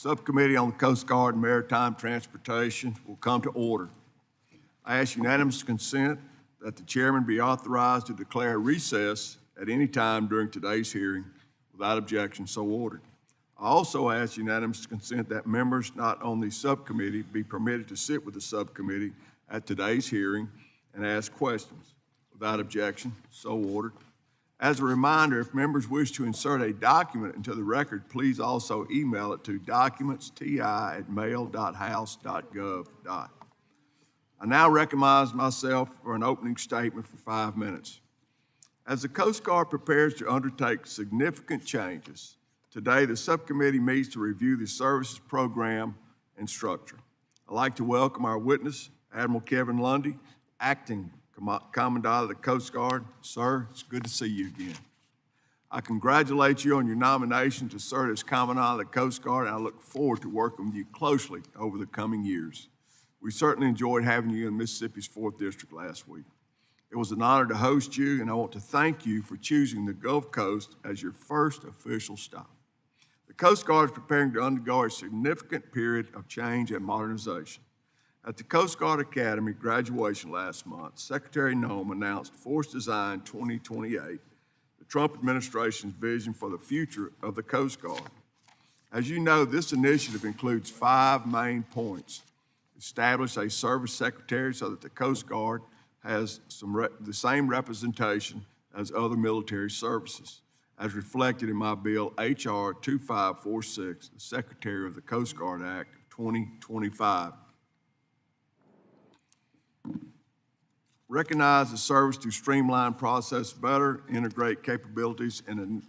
Subcommittee on the Coast Guard and Maritime Transportation will come to order. I ask unanimous consent that the chairman be authorized to declare recess at any time during today's hearing. Without objection, so ordered. I also ask unanimous consent that members not on the subcommittee be permitted to sit with the subcommittee at today's hearing and ask questions. Without objection, so ordered. As a reminder, if members wish to insert a document into the record, please also email it to documentsti@mail.house.gov. I now recognize myself for an opening statement for 5 minutes. As the Coast Guard prepares to undertake significant changes, today the subcommittee meets to review the services program and structure. I'd like to welcome our witness, Admiral Kevin Lunday, Acting Commandant of the Coast Guard. Sir, it's good to see you again. I congratulate you on your nomination to serve as Commandant of the Coast Guard, and I look forward to working with you closely over the coming years. We certainly enjoyed having you in Mississippi's 4th District last week. It was an honor to host you, and I want to thank you for choosing the Gulf Coast as your first official stop. The Coast Guard is preparing to undergo a significant period of change and modernization. At the Coast Guard Academy graduation last month, Secretary Nome announced Force Design 2028, the Trump administration's vision for the future of the Coast Guard. As you know, this initiative includes 5 main points. Establish a service secretary so that the Coast Guard has the same representation as other military services, as reflected in my bill, H.R. 2546, the Secretary of the Coast Guard Act of 2025. Recognize the service to streamline process better, integrate capabilities, and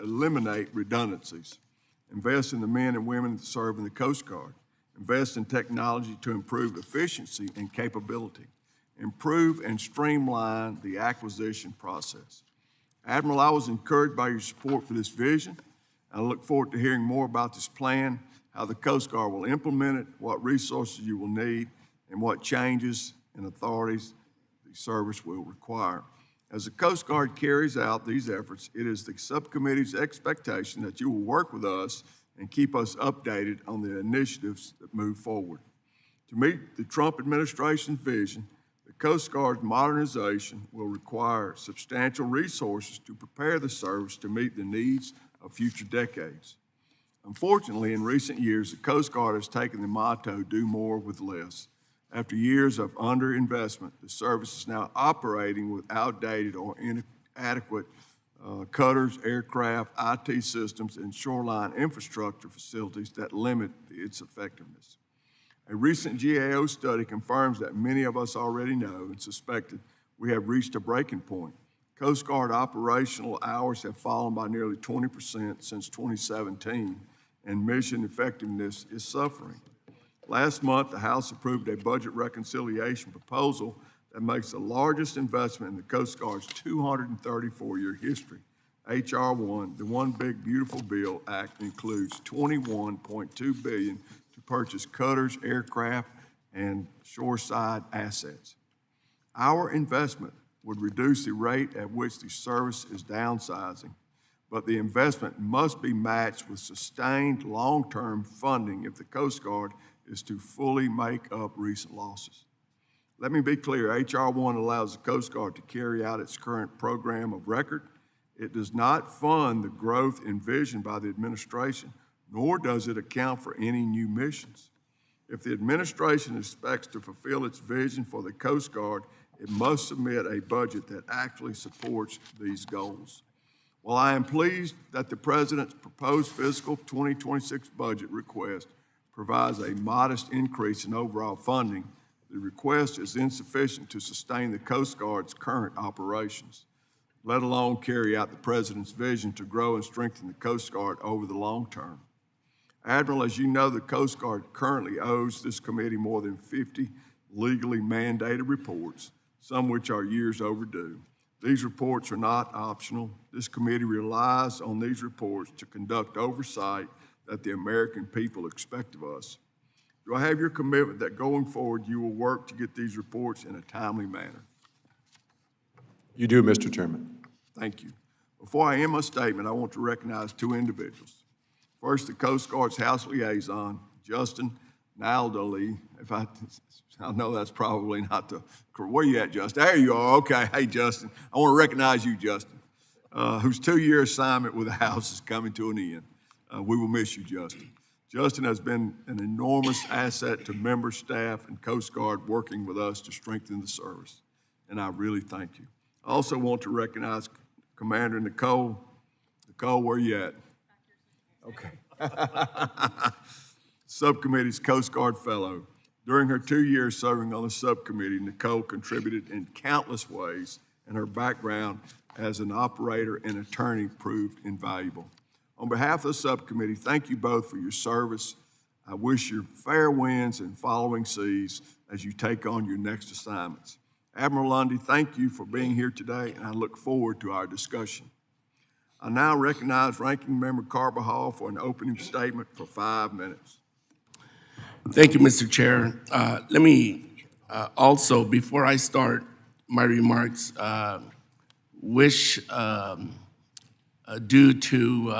eliminate redundancies. Invest in the men and women that serve in the Coast Guard. Invest in technology to improve efficiency and capability. Improve and streamline the acquisition process. Admiral, I was encouraged by your support for this vision. I look forward to hearing more about this plan, how the Coast Guard will implement it, what resources you will need, and what changes and authorities the service will require. As the Coast Guard carries out these efforts, it is the subcommittee's expectation that you will work with us and keep us updated on the initiatives that move forward. To meet the Trump administration's vision, the Coast Guard's modernization will require substantial resources to prepare the service to meet the needs of future decades. Unfortunately, in recent years, the Coast Guard has taken the motto, do more with less. After years of underinvestment, the service is now operating with outdated or inadequate cutters, aircraft, IT systems, and shoreline infrastructure facilities that limit its effectiveness. A recent GAO study confirms that many of us already know and suspected we have reached a breaking point. Coast Guard operational hours have fallen by nearly 20% since 2017, and mission effectiveness is suffering. Last month, the House approved a budget reconciliation proposal that makes the largest investment in the Coast Guard's 234-year history. H.R. 1, the One Big Beautiful Bill Act, includes $21.2 billion to purchase cutters, aircraft, and shoreside assets. Our investment would reduce the rate at which the service is downsizing, but the investment must be matched with sustained long-term funding if the Coast Guard is to fully make up recent losses. Let me be clear, H.R. 1 allows the Coast Guard to carry out its current program of record. It does not fund the growth envisioned by the administration, nor does it account for any new missions. If the administration expects to fulfill its vision for the Coast Guard, it must submit a budget that actually supports these goals. While I am pleased that the President's proposed fiscal 2026 budget request provides a modest increase in overall funding, the request is insufficient to sustain the Coast Guard's current operations, let alone carry out the President's vision to grow and strengthen the Coast Guard over the long term. Admiral, as you know, the Coast Guard currently owes this committee more than 50 legally mandated reports, some which are years overdue. These reports are not optional. This committee relies on these reports to conduct oversight that the American people expect of us. Do I have your commitment that going forward you will work to get these reports in a timely manner? You do, Mr. Chairman. Thank you. Before I end my statement, I want to recognize 2 individuals. First, the Coast Guard's House Liaison, Justin Naldoli. I know that's probably not the, where you at, Justin? There you are, okay. Hey, Justin, I want to recognize you, Justin, whose 2-year assignment with the House is coming to an end. We will miss you, Justin. Justin has been an enormous asset to members, staff, and Coast Guard working with us to strengthen the service, and I really thank you. I also want to recognize Commander Nicole. Nicole, where you at? Okay. Subcommittee's Coast Guard Fellow. During her 2 years serving on the subcommittee, Nicole contributed in countless ways, and her background as an operator and attorney proved invaluable. On behalf of the subcommittee, thank you both for your service. I wish you fair winds and following seas as you take on your next assignments. Admiral Lunday, thank you for being here today, and I look forward to our discussion. I now recognize Ranking Member Carbajal for an opening statement for 5 minutes. Thank you, Mr. Chair. Let me also, before I start my remarks, wish due to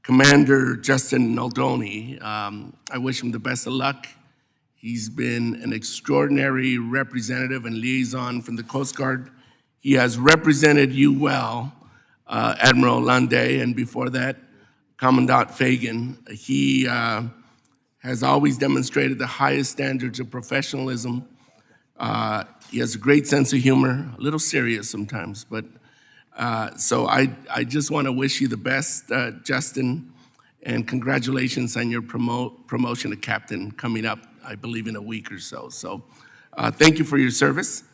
Commander Justin Naldoni, I wish him the best of luck. He's been an extraordinary representative and liaison from the Coast Guard. He has represented you well, Admiral Lunday, and before that, Commandant Fagan. He has always demonstrated the highest standards of professionalism. He has a great sense of humor, a little serious sometimes, but so I just want to wish you the best, Justin, and congratulations on your promotion to captain coming up, I believe, in a week or so. So thank you for your service.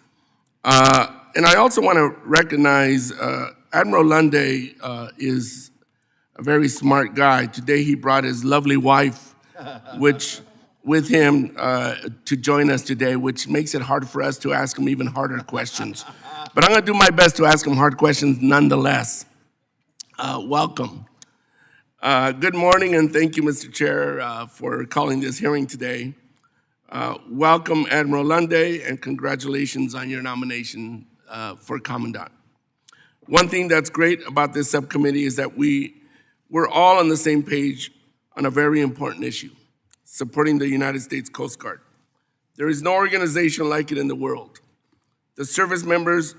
And I also want to recognize Admiral Lunday is a very smart guy. Today he brought his lovely wife with him to join us today, which makes it hard for us to ask him even harder questions. But I'm going to do my best to ask him hard questions nonetheless. Welcome. Good morning, and thank you, Mr. Chair, for calling this hearing today. Welcome, Admiral Lunday, and congratulations on your nomination for Commandant. One thing that's great about this subcommittee is that we're all on the same page on a very important issue, supporting the United States Coast Guard. There is no organization like it in the world. The service members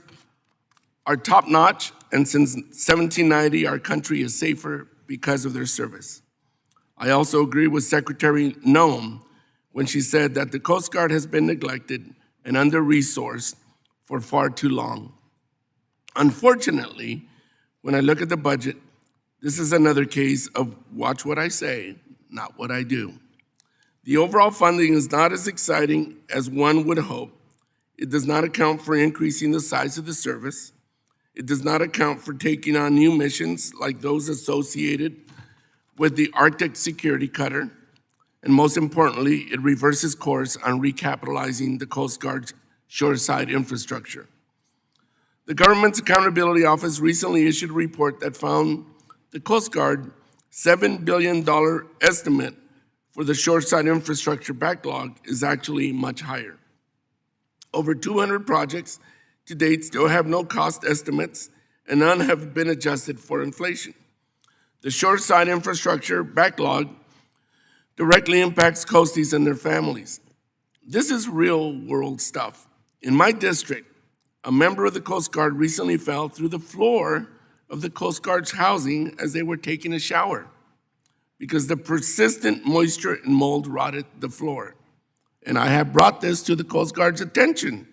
are top-notch, and since 1790, our country is safer because of their service. I also agree with Secretary Noem when she said that the Coast Guard has been neglected and under-resourced for far too long. Unfortunately, when I look at the budget, this is another case of watch what I say, not what I do. The overall funding is not as exciting as one would hope. It does not account for increasing the size of the service. It does not account for taking on new missions like those associated with the Arctic Security Cutter. And most importantly, it reverses course on recapitalizing the Coast Guard's shoreside infrastructure. The Government's Accountability Office recently issued a report that found the Coast Guard $7 billion estimate for the shoreside infrastructure backlog is actually much higher. Over 200 projects to date still have no cost estimates, and none have been adjusted for inflation. The shoreside infrastructure backlog directly impacts coasties and their families. This is real-world stuff. In my district, a member of the Coast Guard recently fell through the floor of the Coast Guard's housing as they were taking a shower because the persistent moisture and mold rotted the floor. And I have brought this to the Coast Guard's attention,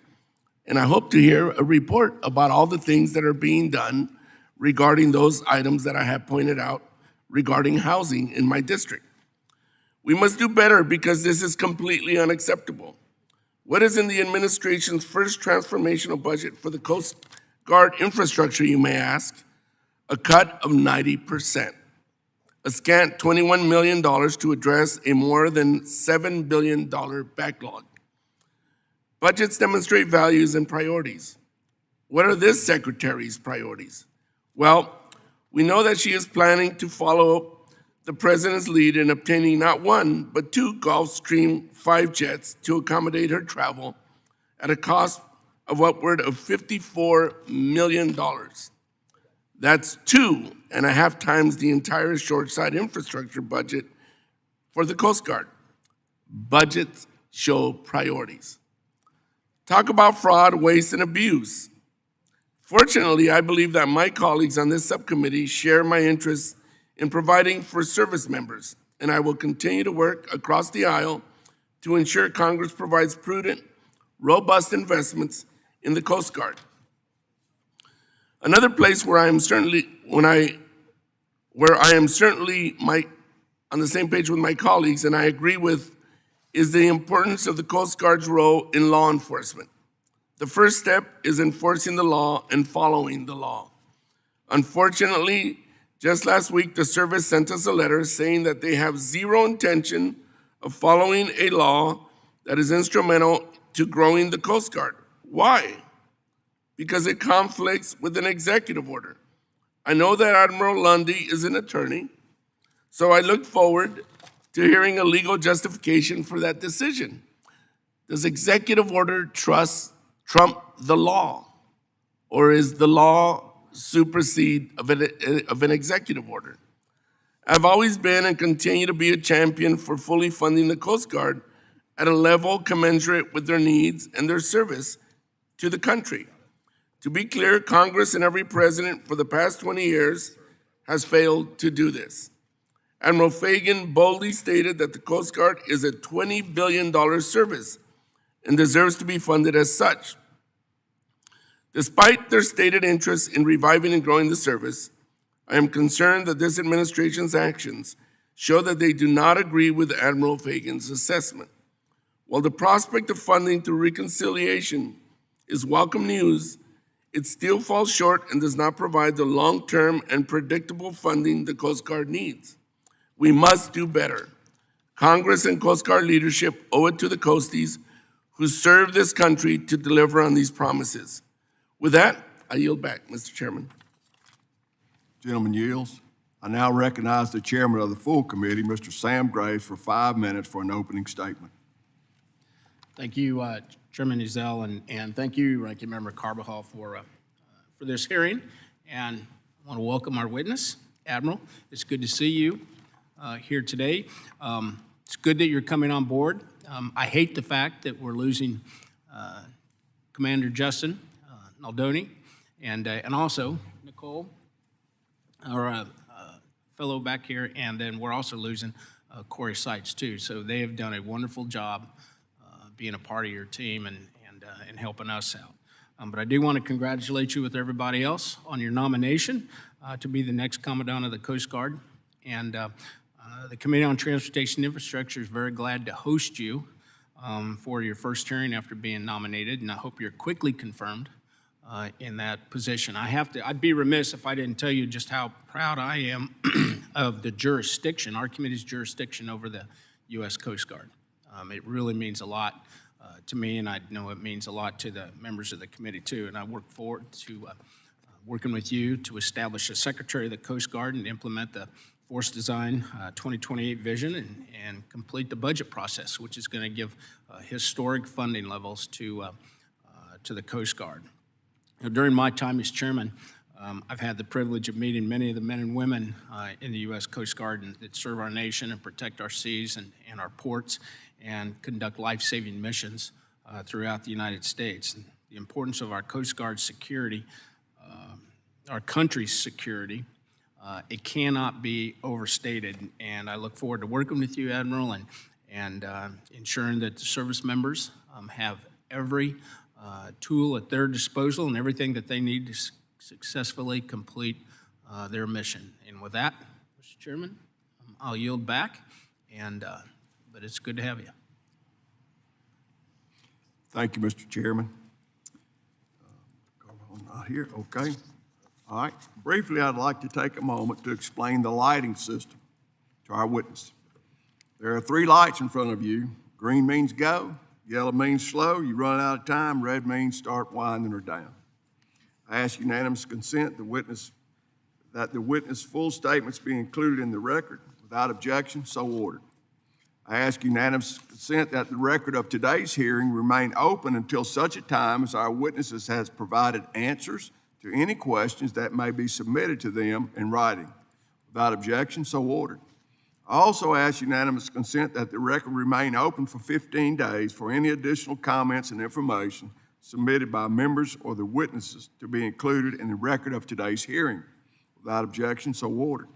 and I hope to hear a report about all the things that are being done regarding those items that I have pointed out regarding housing in my district. We must do better because this is completely unacceptable. What is in the administration's first transformational budget for the Coast Guard infrastructure, you may ask? A cut of 90%. A scant $21 million to address a more than $7 billion backlog. Budgets demonstrate values and priorities. What are this secretary's priorities? Well, we know that she is planning to follow the president's lead in obtaining not one, but 2 Gulfstream 5 jets to accommodate her travel at a cost of upward of $54 million. That's 2.5 times the entire shoreside infrastructure budget for the Coast Guard. Budgets show priorities. Talk about fraud, waste, and abuse. Fortunately, I believe that my colleagues on this subcommittee share my interest in providing for service members, and I will continue to work across the aisle to ensure Congress provides prudent, robust investments in the Coast Guard. Another place where I am certainly on the same page with my colleagues, and I agree with, is the importance of the Coast Guard's role in law enforcement. The first step is enforcing the law and following the law. Unfortunately, just last week, the service sent us a letter saying that they have zero intention of following a law that is instrumental to growing the Coast Guard. Why? Because it conflicts with an executive order. I know that Admiral Lunday is an attorney, so I look forward to hearing a legal justification for that decision. Does executive order trump the law? Or is the law supersede of an executive order? I've always been and continue to be a champion for fully funding the Coast Guard at a level commensurate with their needs and their service to the country. To be clear, Congress and every president for the past 20 years has failed to do this. Admiral Fagan boldly stated that the Coast Guard is a $20 billion service and deserves to be funded as such. Despite their stated interest in reviving and growing the service, I am concerned that this administration's actions show that they do not agree with Admiral Fagan's assessment. While the prospect of funding through reconciliation is welcome news, it still falls short and does not provide the long-term and predictable funding the Coast Guard needs. We must do better. Congress and Coast Guard leadership owe it to the Coasties who serve this country to deliver on these promises. With that, I yield back, Mr. Chairman. Gentleman yields. I now recognize the chairman of the full committee, Mr. Sam Graves, for 5 minutes for an opening statement. Thank you, Chairman Ezell, and thank you, Ranking Member Carbajal, for this hearing. And I want to welcome our witness, Admiral. It's good to see you here today. It's good that you're coming on board. I hate the fact that we're losing Commander Justin Naldoni and also Nicole, our fellow back here, and then we're also losing Corey Seitz too. So they have done a wonderful job being a part of your team and helping us out. But I do want to congratulate you with everybody else on your nomination to be the next Commandant of the Coast Guard. And the Committee on Transportation Infrastructure is very glad to host you for your first hearing after being nominated, and I hope you're quickly confirmed in that position. I'd be remiss if I didn't tell you just how proud I am of the jurisdiction, our committee's jurisdiction over the U.S. Coast Guard. It really means a lot to me, and I know it means a lot to the members of the committee too, and I look forward to working with you to establish a Secretary of the Coast Guard and implement the Force Design 2028 vision and complete the budget process, which is going to give historic funding levels to the Coast Guard. Now, during my time as chairman, I've had the privilege of meeting many of the men and women in the U.S. Coast Guard that serve our nation and protect our seas and our ports and conduct life-saving missions throughout the United States. And the importance of our Coast Guard security, our country's security, it cannot be overstated. And I look forward to working with you, Admiral, and ensuring that the service members have every tool at their disposal and everything that they need to successfully complete their mission. And with that, Mr. Chairman, I'll yield back, but it's good to have you. Thank you, Mr. Chairman. Not here, okay. All right, briefly, I'd like to take a moment to explain the lighting system to our witness. There are 3 lights in front of you. Green means go, yellow means slow, you run out of time, red means start winding her down. I ask unanimous consent that the witness' full statements be included in the record. Without objection, so ordered. I ask unanimous consent that the record of today's hearing remain open until such a time as our witnesses has provided answers to any questions that may be submitted to them in writing. Without objection, so ordered. I also ask unanimous consent that the record remain open for 15 days for any additional comments and information submitted by members or the witnesses to be included in the record of today's hearing. Without objection, so ordered.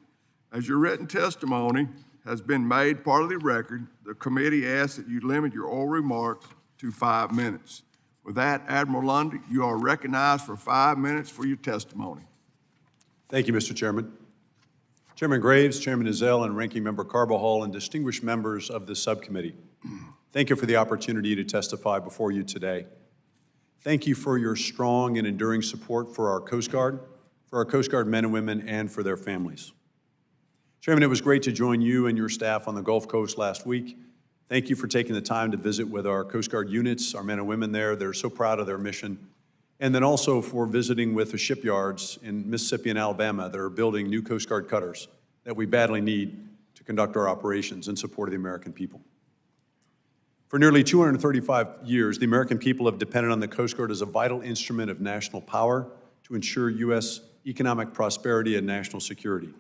As your written testimony has been made part of the record, the committee asks that you limit your oral remarks to 5 minutes. With that, Admiral Lunday, you are recognized for 5 minutes for your testimony. Thank you, Mr. Chairman. Chairman Graves, Chairman Ezell, and Ranking Member Carbajal, and distinguished members of the subcommittee, thank you for the opportunity to testify before you today. Thank you for your strong and enduring support for our Coast Guard men and women, and for their families. Chairman, it was great to join you and your staff on the Gulf Coast last week. Thank you for taking the time to visit with our Coast Guard units, our men and women there. They're so proud of their mission. And then also for visiting with the shipyards in Mississippi and Alabama that are building new Coast Guard cutters that we badly need to conduct our operations in support of the American people. For nearly 235 years, the American people have depended on the Coast Guard as a vital instrument of national power to ensure U.S. economic prosperity and national security.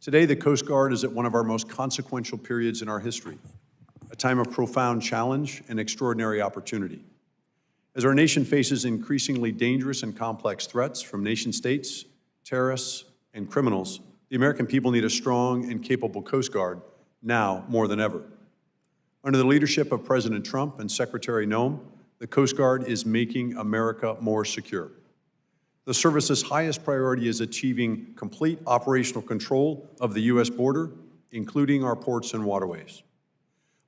Today, the Coast Guard is at one of our most consequential periods in our history, a time of profound challenge and extraordinary opportunity. As our nation faces increasingly dangerous and complex threats from nation-states, terrorists, and criminals, the American people need a strong and capable Coast Guard now more than ever. Under the leadership of President Trump and Secretary Nome, the Coast Guard is making America more secure. The service's highest priority is achieving complete operational control of the U.S. border, including our ports and waterways.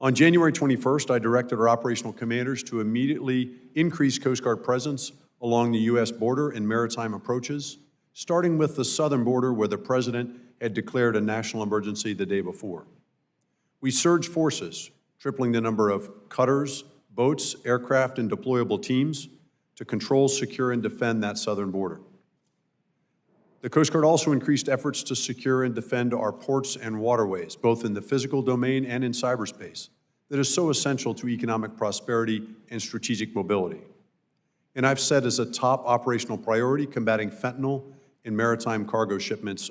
On January 21st, I directed our operational commanders to immediately increase Coast Guard presence along the U.S. border and maritime approaches, starting with the southern border where the President had declared a national emergency the day before. We surged forces, tripling the number of cutters, boats, aircraft, and deployable teams to control, secure, and defend that southern border. The Coast Guard also increased efforts to secure and defend our ports and waterways, both in the physical domain and in cyberspace, that is so essential to economic prosperity and strategic mobility. And I've set as a top operational priority combating fentanyl and maritime cargo shipments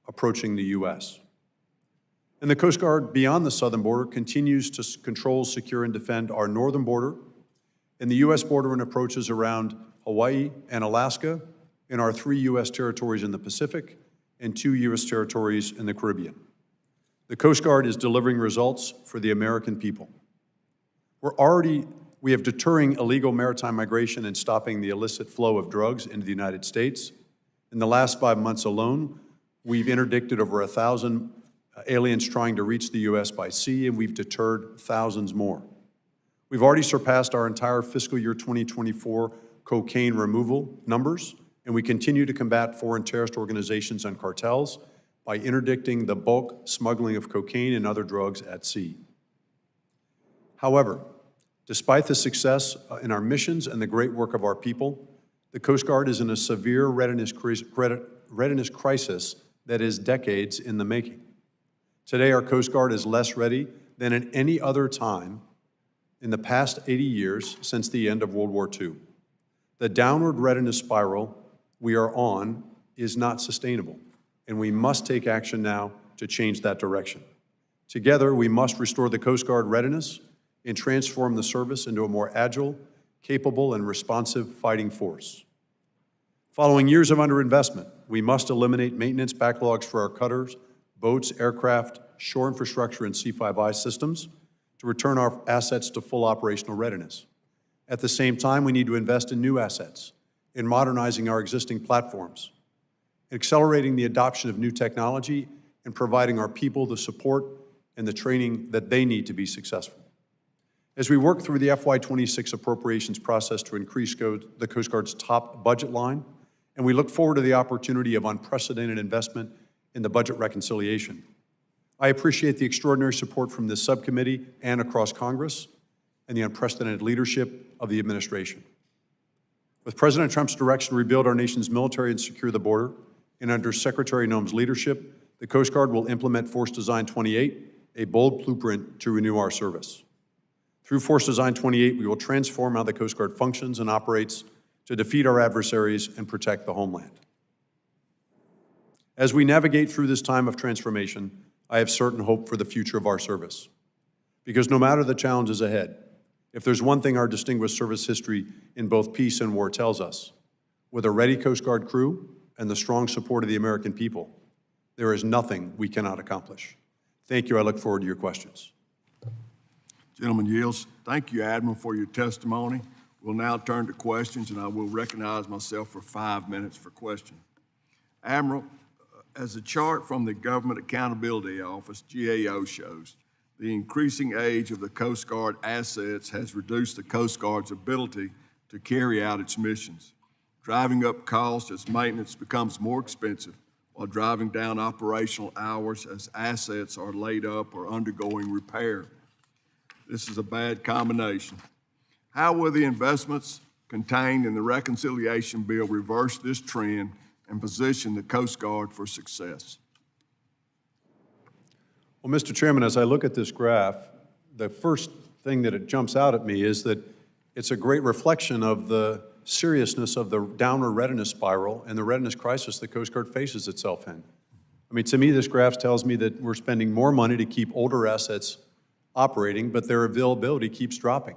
approaching the U.S. And the Coast Guard beyond the southern border continues to control, secure, and defend our northern border and the U.S. border and approaches around Hawaii and Alaska, and our 3 U.S. territories in the Pacific and 2 U.S. territories in the Caribbean. The Coast Guard is delivering results for the American people. We have deterring illegal maritime migration and stopping the illicit flow of drugs into the United States. In the last 5 months alone, we've interdicted over 1,000 aliens trying to reach the U.S. by sea, and we've deterred thousands more. We've already surpassed our entire fiscal year 2024 cocaine removal numbers, and we continue to combat foreign terrorist organizations and cartels by interdicting the bulk smuggling of cocaine and other drugs at sea. However, despite the success in our missions and the great work of our people, the Coast Guard is in a severe readiness crisis that is decades in the making. Today, our Coast Guard is less ready than at any other time in the past 80 years since the end of World War II. The downward readiness spiral we are on is not sustainable, and we must take action now to change that direction. Together, we must restore the Coast Guard readiness and transform the service into a more agile, capable, and responsive fighting force. Following years of underinvestment, we must eliminate maintenance backlogs for our cutters, boats, aircraft, shore infrastructure, and C5I systems to return our assets to full operational readiness. At the same time, we need to invest in new assets, in modernizing our existing platforms, accelerating the adoption of new technology, and providing our people the support and the training that they need to be successful. As we work through the FY26 appropriations process to increase the Coast Guard's top budget line, and we look forward to the opportunity of unprecedented investment in the budget reconciliation, I appreciate the extraordinary support from this subcommittee and across Congress and the unprecedented leadership of the administration. With President Trump's direction to rebuild our nation's military and secure the border, and under Secretary Nome's leadership, the Coast Guard will implement Force Design 28, a bold blueprint to renew our service. Through Force Design 28, we will transform how the Coast Guard functions and operates to defeat our adversaries and protect the homeland. As we navigate through this time of transformation, I have certain hope for the future of our service. Because no matter the challenges ahead, if there's one thing our distinguished service history in both peace and war tells us, with a ready Coast Guard crew and the strong support of the American people, there is nothing we cannot accomplish. Thank you. I look forward to your questions. Gentleman yields. Thank you, Admiral, for your testimony. We'll now turn to questions, and I will recognize myself for 5 minutes for question. Admiral, as the chart from the Government Accountability Office, GAO, shows, the increasing age of the Coast Guard assets has reduced the Coast Guard's ability to carry out its missions, driving up costs as maintenance becomes more expensive, while driving down operational hours as assets are laid up or undergoing repair. This is a bad combination. How will the investments contained in the reconciliation bill reverse this trend and position the Coast Guard for success? Well, Mr. Chairman, as I look at this graph, the first thing that it jumps out at me is that it's a great reflection of the seriousness of the downward readiness spiral and the readiness crisis the Coast Guard faces itself in. I mean, to me, this graph tells me that we're spending more money to keep older assets operating, but their availability keeps dropping.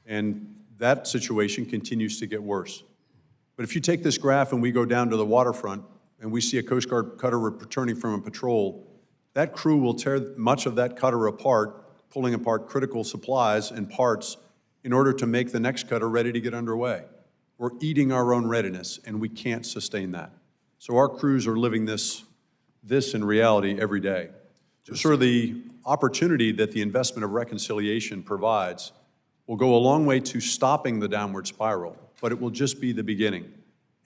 And that situation continues to get worse. But if you take this graph and we go down to the waterfront and we see a Coast Guard cutter returning from a patrol, that crew will tear much of that cutter apart, pulling apart critical supplies and parts in order to make the next cutter ready to get underway. We're eating our own readiness, and we can't sustain that. So our crews are living this in reality every day. So sure, the opportunity that the investment of reconciliation provides will go a long way to stopping the downward spiral, but it will just be the beginning.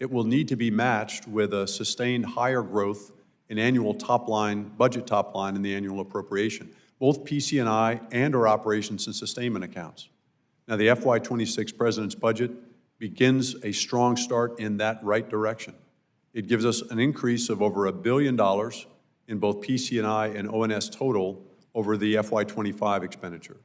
It will need to be matched with a sustained higher growth in annual budget top line in the annual appropriation, both PC&I and our operations and sustainment accounts. Now, the FY26 President's budget begins a strong start in that right direction. It gives us an increase of over $1 billion in both PC&I and ONS total over the FY25 expenditure.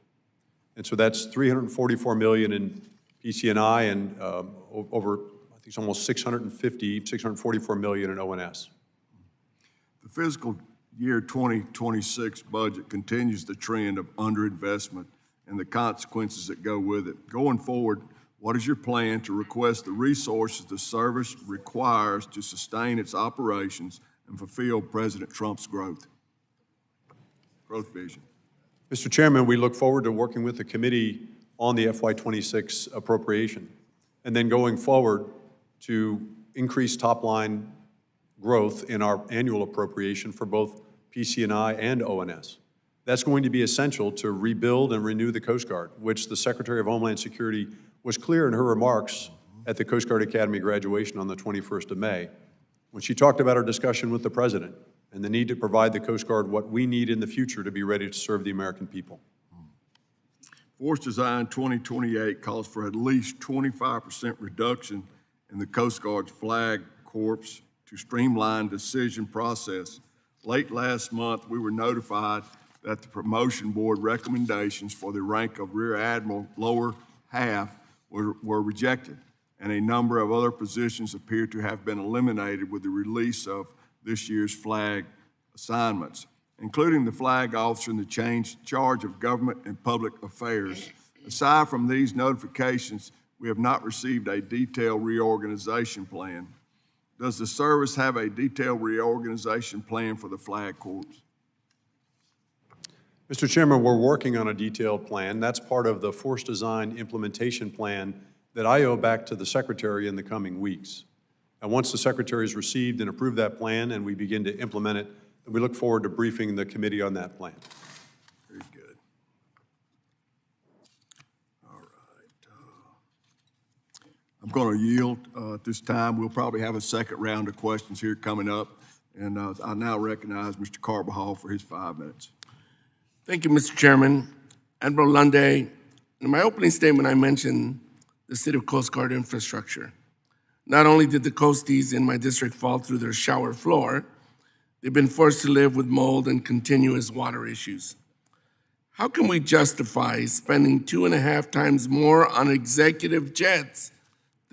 And so that's $344 million in PC&I and over, I think it's almost $644 million in ONS. The fiscal year 2026 budget continues the trend of underinvestment and the consequences that go with it. Going forward, what is your plan to request the resources the service requires to sustain its operations and fulfill President Trump's growth vision? Mr. Chairman, we look forward to working with the committee on the FY26 appropriation and then going forward to increase top-line growth in our annual appropriation for both PC&I and ONS. That's going to be essential to rebuild and renew the Coast Guard, which the Secretary of Homeland Security was clear in her remarks at the Coast Guard Academy graduation on the 21st of May, when she talked about our discussion with the President and the need to provide the Coast Guard what we need in the future to be ready to serve the American people. Force Design 2028 calls for at least 25% reduction in the Coast Guard's flag corps to streamline decision process. Late last month, we were notified that the promotion board recommendations for the rank of Rear Admiral lower half were rejected, and a number of other positions appear to have been eliminated with the release of this year's flag assignments, including the flag officer in the charge of government and public affairs. Aside from these notifications, we have not received a detailed reorganization plan. Does the service have a detailed reorganization plan for the Flag Corps? Mr. Chairman, we're working on a detailed plan. That's part of the Force Design implementation plan that I owe back to the Secretary in the coming weeks. And once the Secretary has received and approved that plan and we begin to implement it, we look forward to briefing the committee on that plan. Very good. All right. I'm going to yield at this time. We'll probably have a second round of questions here coming up. And I now recognize Mr. Carbajal for his 5 minutes. Thank you, Mr. Chairman. Admiral Lunday, in my opening statement, I mentioned the State of Coast Guard infrastructure. Not only did the coasties in my district fall through their shower floor, they've been forced to live with mold and continuous water issues. How can we justify spending 2.5 times more on executive jets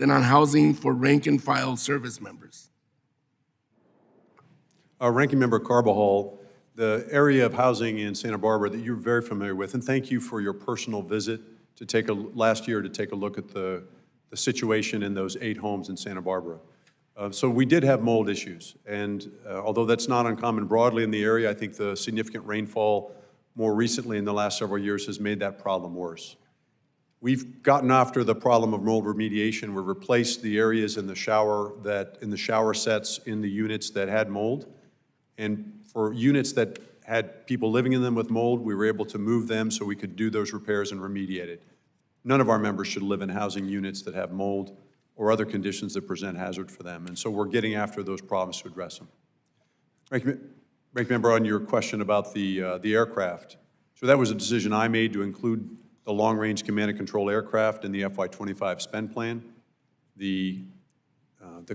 than on housing for rank-and-file service members? Ranking Member Carbajal, the area of housing in Santa Barbara that you're very familiar with, and thank you for your personal visit last year to take a look at the situation in those 8 homes in Santa Barbara. So we did have mold issues, and although that's not uncommon broadly in the area, I think the significant rainfall more recently in the last several years has made that problem worse. We've gotten after the problem of mold remediation. We've replaced the areas in the shower sets in the units that had mold. And for units that had people living in them with mold, we were able to move them so we could do those repairs and remediate it. None of our members should live in housing units that have mold or other conditions that present hazard for them. And so we're getting after those problems to address them. Ranking Member, on your question about the aircraft. So that was a decision I made to include the long-range command and control aircraft in the FY25 spend plan. The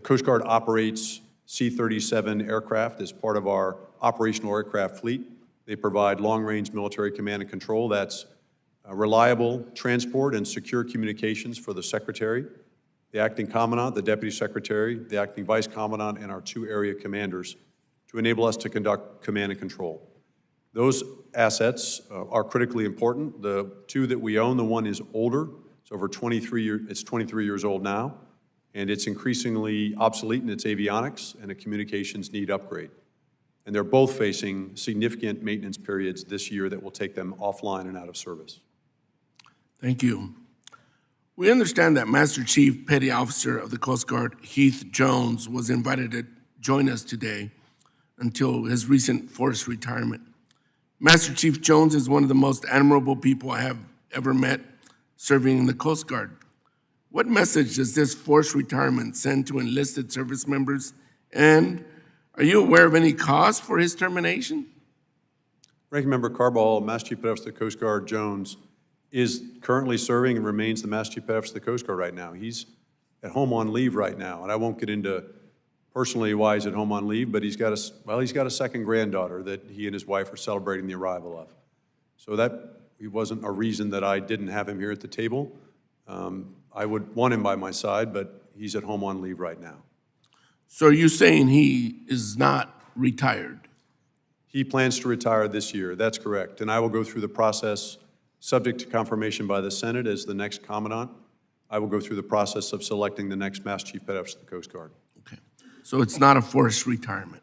Coast Guard operates C-37 aircraft as part of our operational aircraft fleet. They provide long-range military command and control that's reliable transport and secure communications for the Secretary, the Acting Commandant, the Deputy Secretary, the Acting Vice Commandant, and our 2 area commanders to enable us to conduct command and control. Those assets are critically important. The 2 that we own, the one is older, it's over 23 years old now, and it's increasingly obsolete in its avionics and a communications need upgrade. And they're both facing significant maintenance periods this year that will take them offline and out of service. Thank you. We understand that Master Chief Petty Officer of the Coast Guard, Heath Jones, was invited to join us today until his recent forced retirement. Master Chief Jones is one of the most admirable people I have ever met serving in the Coast Guard. What message does this forced retirement send to enlisted service members? And are you aware of any cause for his termination? Ranking Member Carbajal, Master Chief Petty Officer of the Coast Guard Jones is currently serving and remains the Master Chief Petty Officer of the Coast Guard right now. He's at home on leave right now, and I won't get into personally why he's at home on leave, but he's got a second granddaughter that he and his wife are celebrating the arrival of. So that wasn't a reason that I didn't have him here at the table. I would want him by my side, but he's at home on leave right now. So are you saying he is not retired? He plans to retire this year, that's correct. And I will go through the process, subject to confirmation by the Senate as the next Commandant. I will go through the process of selecting the next Master Chief Petty Officer of the Coast Guard. Okay. So it's not a forced retirement?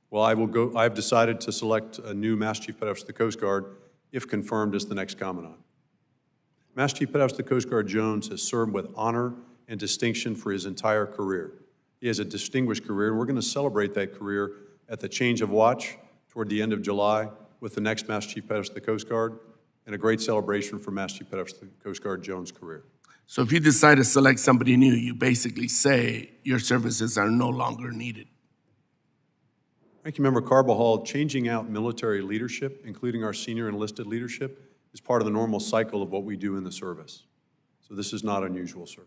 Well, I've decided to select a new Master Chief Petty Officer of the Coast Guard if confirmed as the next Commandant. Master Chief Petty Officer of the Coast Guard Jones has served with honor and distinction for his entire career. He has a distinguished career, and we're going to celebrate that career at the change of watch toward the end of July with the next Master Chief Petty Officer of the Coast Guard and a great celebration for Master Chief Petty Officer of the Coast Guard Jones' career. So if you decide to select somebody new, you basically say your services are no longer needed. Ranking Member Carbajal, changing out military leadership, including our senior enlisted leadership, is part of the normal cycle of what we do in the service. So this is not unusual, sir.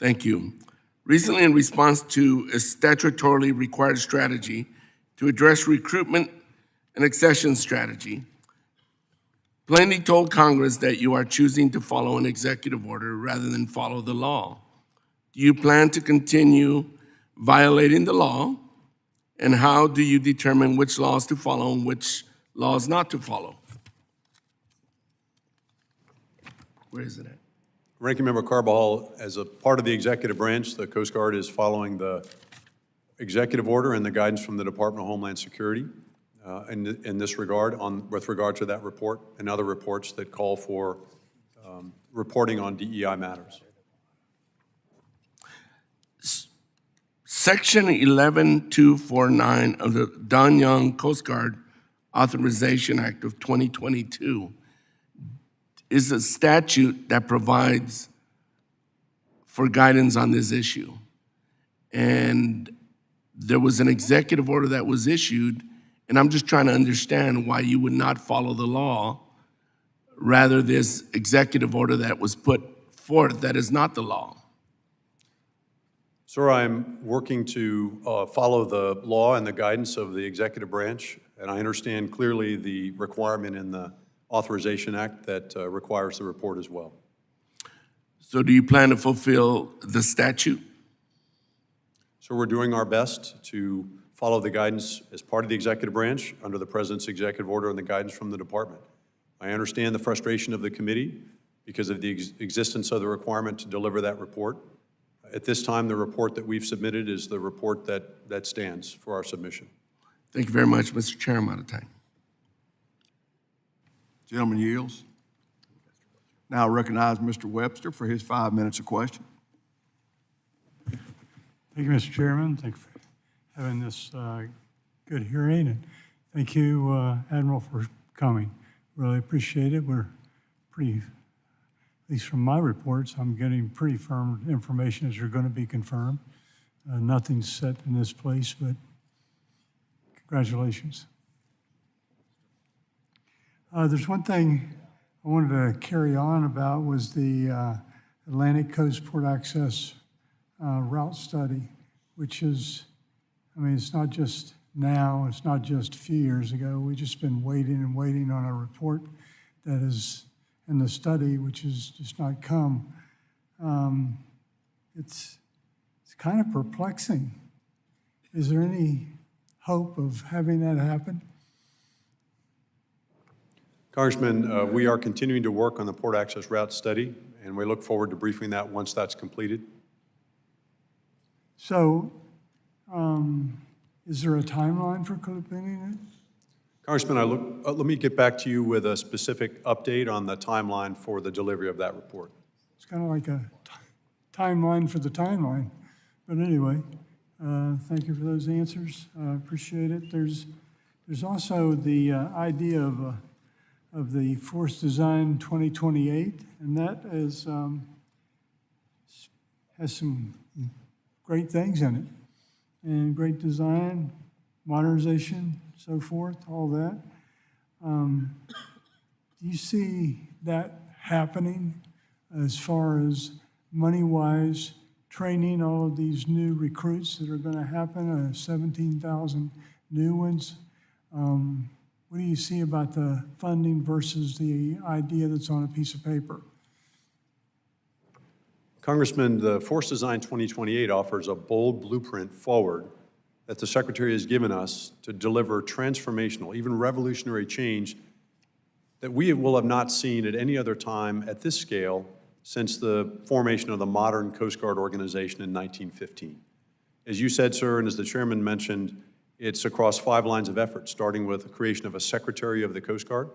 Thank you. Recently, in response to a statutorily required strategy to address recruitment and accession strategy, plainly told Congress that you are choosing to follow an executive order rather than follow the law. Do you plan to continue violating the law? And how do you determine which laws to follow and which laws not to follow? Where is it at? Ranking Member Carbajal, as a part of the executive branch, the Coast Guard is following the executive order and the guidance from the Department of Homeland Security in this regard, with regard to that report and other reports that call for reporting on DEI matters. Section 11249 of the Don Young Coast Guard Authorization Act of 2022 is a statute that provides for guidance on this issue. And there was an executive order that was issued, and I'm just trying to understand why you would not follow the law, rather this executive order that was put forth that is not the law. Sir, I'm working to follow the law and the guidance of the executive branch, and I understand clearly the requirement in the Authorization Act that requires the report as well. So do you plan to fulfill the statute? So we're doing our best to follow the guidance as part of the executive branch under the President's executive order and the guidance from the department. I understand the frustration of the committee because of the existence of the requirement to deliver that report. At this time, the report that we've submitted is the report that stands for our submission. Thank you very much, Mr. Chair. I'm out of time. Gentleman yields. Now I recognize Mr. Webster for his 5 minutes of question. Thank you, Mr. Chairman. Thank you for having this good hearing, and thank you, Admiral, for coming. Really appreciate it. We're pretty, at least from my reports, I'm getting pretty firm information as you're going to be confirmed. Nothing's set in this place, but congratulations. There's one thing I wanted to carry on about was the Atlantic Coast Port Access route study, which is, I mean, it's not just now, it's not just a few years ago. We've just been waiting and waiting on a report that is in the study, which has just not come. It's kind of perplexing. Is there any hope of having that happen? Congressman, we are continuing to work on the port access route study, and we look forward to briefing that once that's completed. So, is there a timeline for completing it? Congressman, let me get back to you with a specific update on the timeline for the delivery of that report. It's kind of like a timeline for the timeline. But anyway, thank you for those answers. Appreciate it. There's also the idea of the Force Design 2028, and that is has some great things in it, and great design, modernization, so forth, all that. Do you see that happening as far as money-wise, training all of these new recruits that are going to happen, 17,000 new ones? What do you see about the funding versus the idea that's on a piece of paper? Congressman, the Force Design 2028 offers a bold blueprint forward that the Secretary has given us to deliver transformational, even revolutionary change that we will have not seen at any other time at this scale since the formation of the modern Coast Guard organization in 1915. As you said, sir, and as the Chairman mentioned, it's across 5 lines of effort, starting with the creation of a Secretary of the Coast Guard,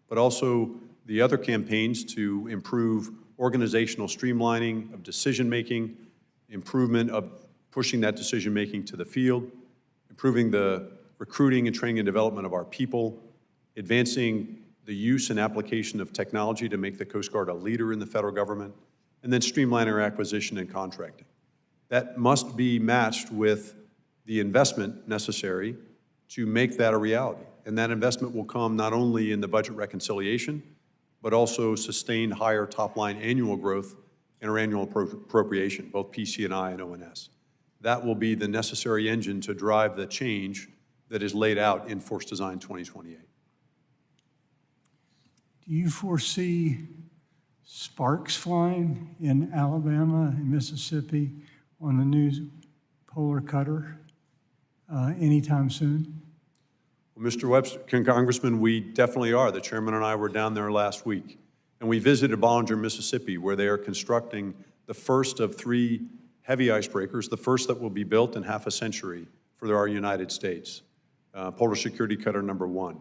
but also the other campaigns to improve organizational streamlining of decision-making, improvement of pushing that decision-making to the field, improving the recruiting and training and development of our people, advancing the use and application of technology to make the Coast Guard a leader in the federal government, and then streamlining our acquisition and contracting. That must be matched with the investment necessary to make that a reality. And that investment will come not only in the budget reconciliation, but also sustain higher top-line annual growth in our annual appropriation, both PC&I and ONS. That will be the necessary engine to drive the change that is laid out in Force Design 2028. Do you foresee sparks flying in Alabama and Mississippi on the new polar cutter anytime soon? Well, Mr. Webster, Congressman, we definitely are. The Chairman and I were down there last week, and we visited Bollinger, Mississippi, where they are constructing the first of 3 heavy icebreakers, the first that will be built in half a century for our United States, Polar Security Cutter number 1.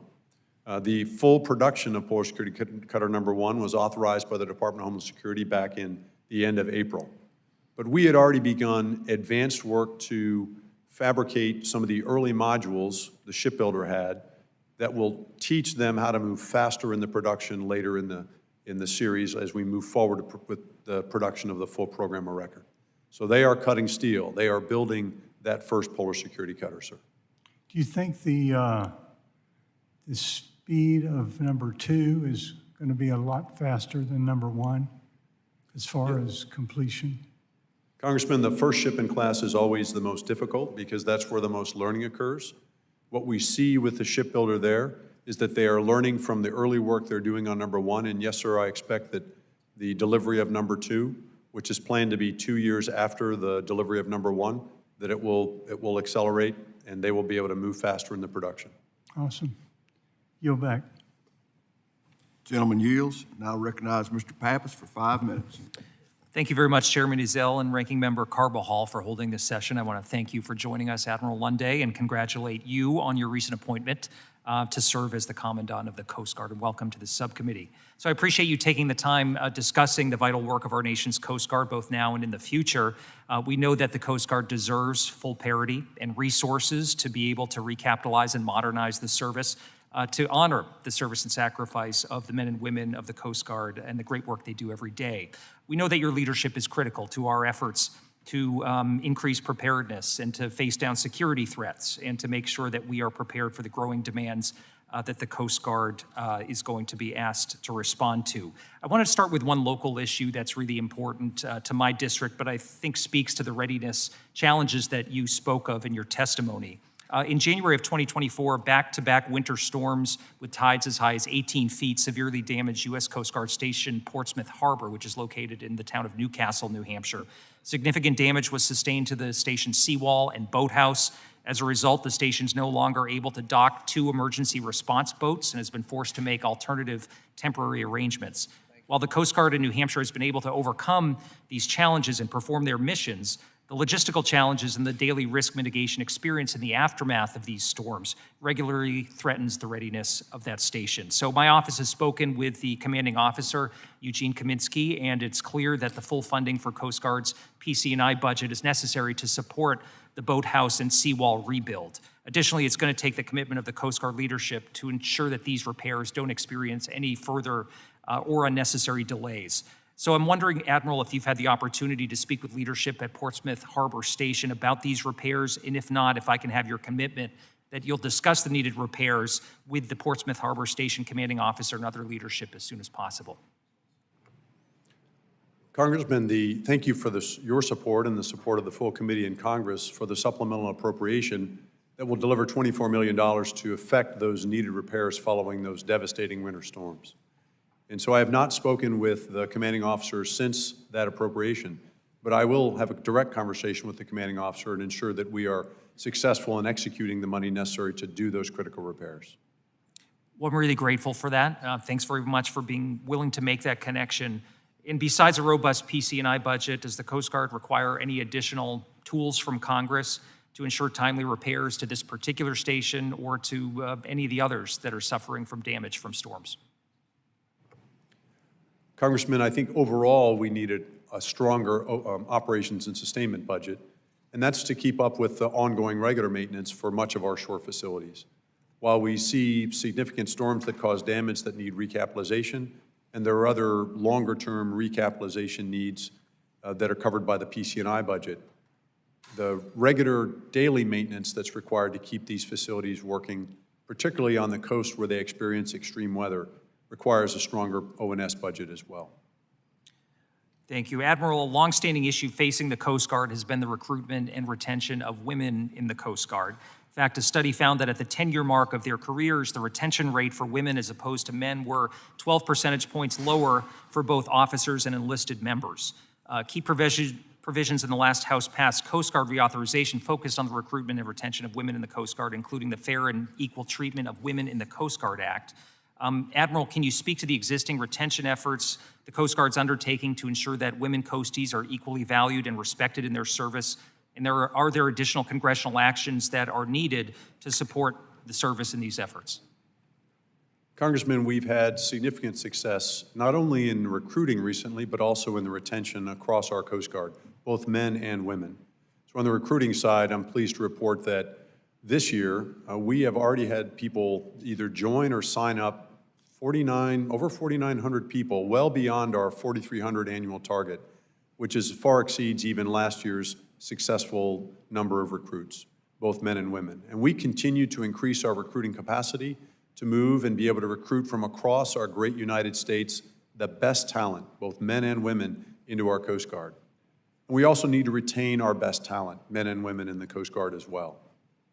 The full production of Polar Security Cutter number 1 was authorized by the Department of Homeland Security back in the end of April. But we had already begun advanced work to fabricate some of the early modules the shipbuilder had that will teach them how to move faster in the production later in the series as we move forward with the production of the full program of record. So they are cutting steel. They are building that first Polar Security Cutter, sir. Do you think the speed of number 2 is going to be a lot faster than number 1 as far as completion? Congressman, the first ship in class is always the most difficult because that's where the most learning occurs. What we see with the shipbuilder there is that they are learning from the early work they're doing on number 1, and yes, sir, I expect that the delivery of number 2, which is planned to be 2 years after the delivery of number 1, that it will accelerate and they will be able to move faster in the production. Awesome. Yield back. Gentleman yields. Now recognize Mr. Pappas for 5 minutes. Thank you very much, Chairman Ezell and Ranking Member Carbajal, for holding this session. I want to thank you for joining us, Admiral Lunday, and congratulate you on your recent appointment to serve as the Commandant of the Coast Guard, and welcome to the subcommittee. So I appreciate you taking the time discussing the vital work of our nation's Coast Guard, both now and in the future. We know that the Coast Guard deserves full parity and resources to be able to recapitalize and modernize the service, to honor the service and sacrifice of the men and women of the Coast Guard and the great work they do every day. We know that your leadership is critical to our efforts to increase preparedness and to face down security threats and to make sure that we are prepared for the growing demands that the Coast Guard is going to be asked to respond to. I want to start with one local issue that's really important to my district, but I think speaks to the readiness challenges that you spoke of in your testimony. In January of 2024, back-to-back winter storms with tides as high as 18 feet severely damaged U.S. Coast Guard Station Portsmouth Harbor, which is located in the town of Newcastle, New Hampshire. Significant damage was sustained to the station's seawall and boathouse. As a result, the station's no longer able to dock 2 emergency response boats and has been forced to make alternative temporary arrangements. While the Coast Guard in New Hampshire has been able to overcome these challenges and perform their missions, the logistical challenges and the daily risk mitigation experience in the aftermath of these storms regularly threatens the readiness of that station. So my office has spoken with the commanding officer, Eugene Kaminsky, and it's clear that the full funding for Coast Guard's PC&I budget is necessary to support the boathouse and seawall rebuild. Additionally, it's going to take the commitment of the Coast Guard leadership to ensure that these repairs don't experience any further or unnecessary delays. So I'm wondering, Admiral, if you've had the opportunity to speak with leadership at Portsmouth Harbor Station about these repairs, and if not, if I can have your commitment that you'll discuss the needed repairs with the Portsmouth Harbor Station commanding officer and other leadership as soon as possible. Congressman, thank you for your support and the support of the full committee in Congress for the supplemental appropriation that will deliver $24 million to effect those needed repairs following those devastating winter storms. And so I have not spoken with the commanding officer since that appropriation, but I will have a direct conversation with the commanding officer and ensure that we are successful in executing the money necessary to do those critical repairs. Well, I'm really grateful for that. Thanks very much for being willing to make that connection. And besides a robust PC&I budget, does the Coast Guard require any additional tools from Congress to ensure timely repairs to this particular station or to any of the others that are suffering from damage from storms? Congressman, I think overall we needed a stronger operations and sustainment budget, and that's to keep up with the ongoing regular maintenance for much of our shore facilities. While we see significant storms that cause damage that need recapitalization, and there are other longer-term recapitalization needs that are covered by the PC&I budget, the regular daily maintenance that's required to keep these facilities working, particularly on the coast where they experience extreme weather, requires a stronger O&S budget as well. Thank you. Admiral, a longstanding issue facing the Coast Guard has been the recruitment and retention of women in the Coast Guard. In fact, a study found that at the 10-year mark of their careers, the retention rate for women as opposed to men were 12 percentage points lower for both officers and enlisted members. Key provisions in the last House-passed Coast Guard reauthorization focused on the recruitment and retention of women in the Coast Guard, including the Fair and Equal Treatment of Women in the Coast Guard Act. Admiral, can you speak to the existing retention efforts the Coast Guard's undertaking to ensure that women coasties are equally valued and respected in their service? And are there additional congressional actions that are needed to support the service in these efforts? Congressman, we've had significant success, not only in recruiting recently, but also in the retention across our Coast Guard, both men and women. So on the recruiting side, I'm pleased to report that this year, we have already had people either join or sign up over 4,900 people, well beyond our 4,300 annual target, which far exceeds even last year's successful number of recruits, both men and women. And we continue to increase our recruiting capacity to move and be able to recruit from across our great United States the best talent, both men and women, into our Coast Guard. And we also need to retain our best talent, men and women in the Coast Guard as well.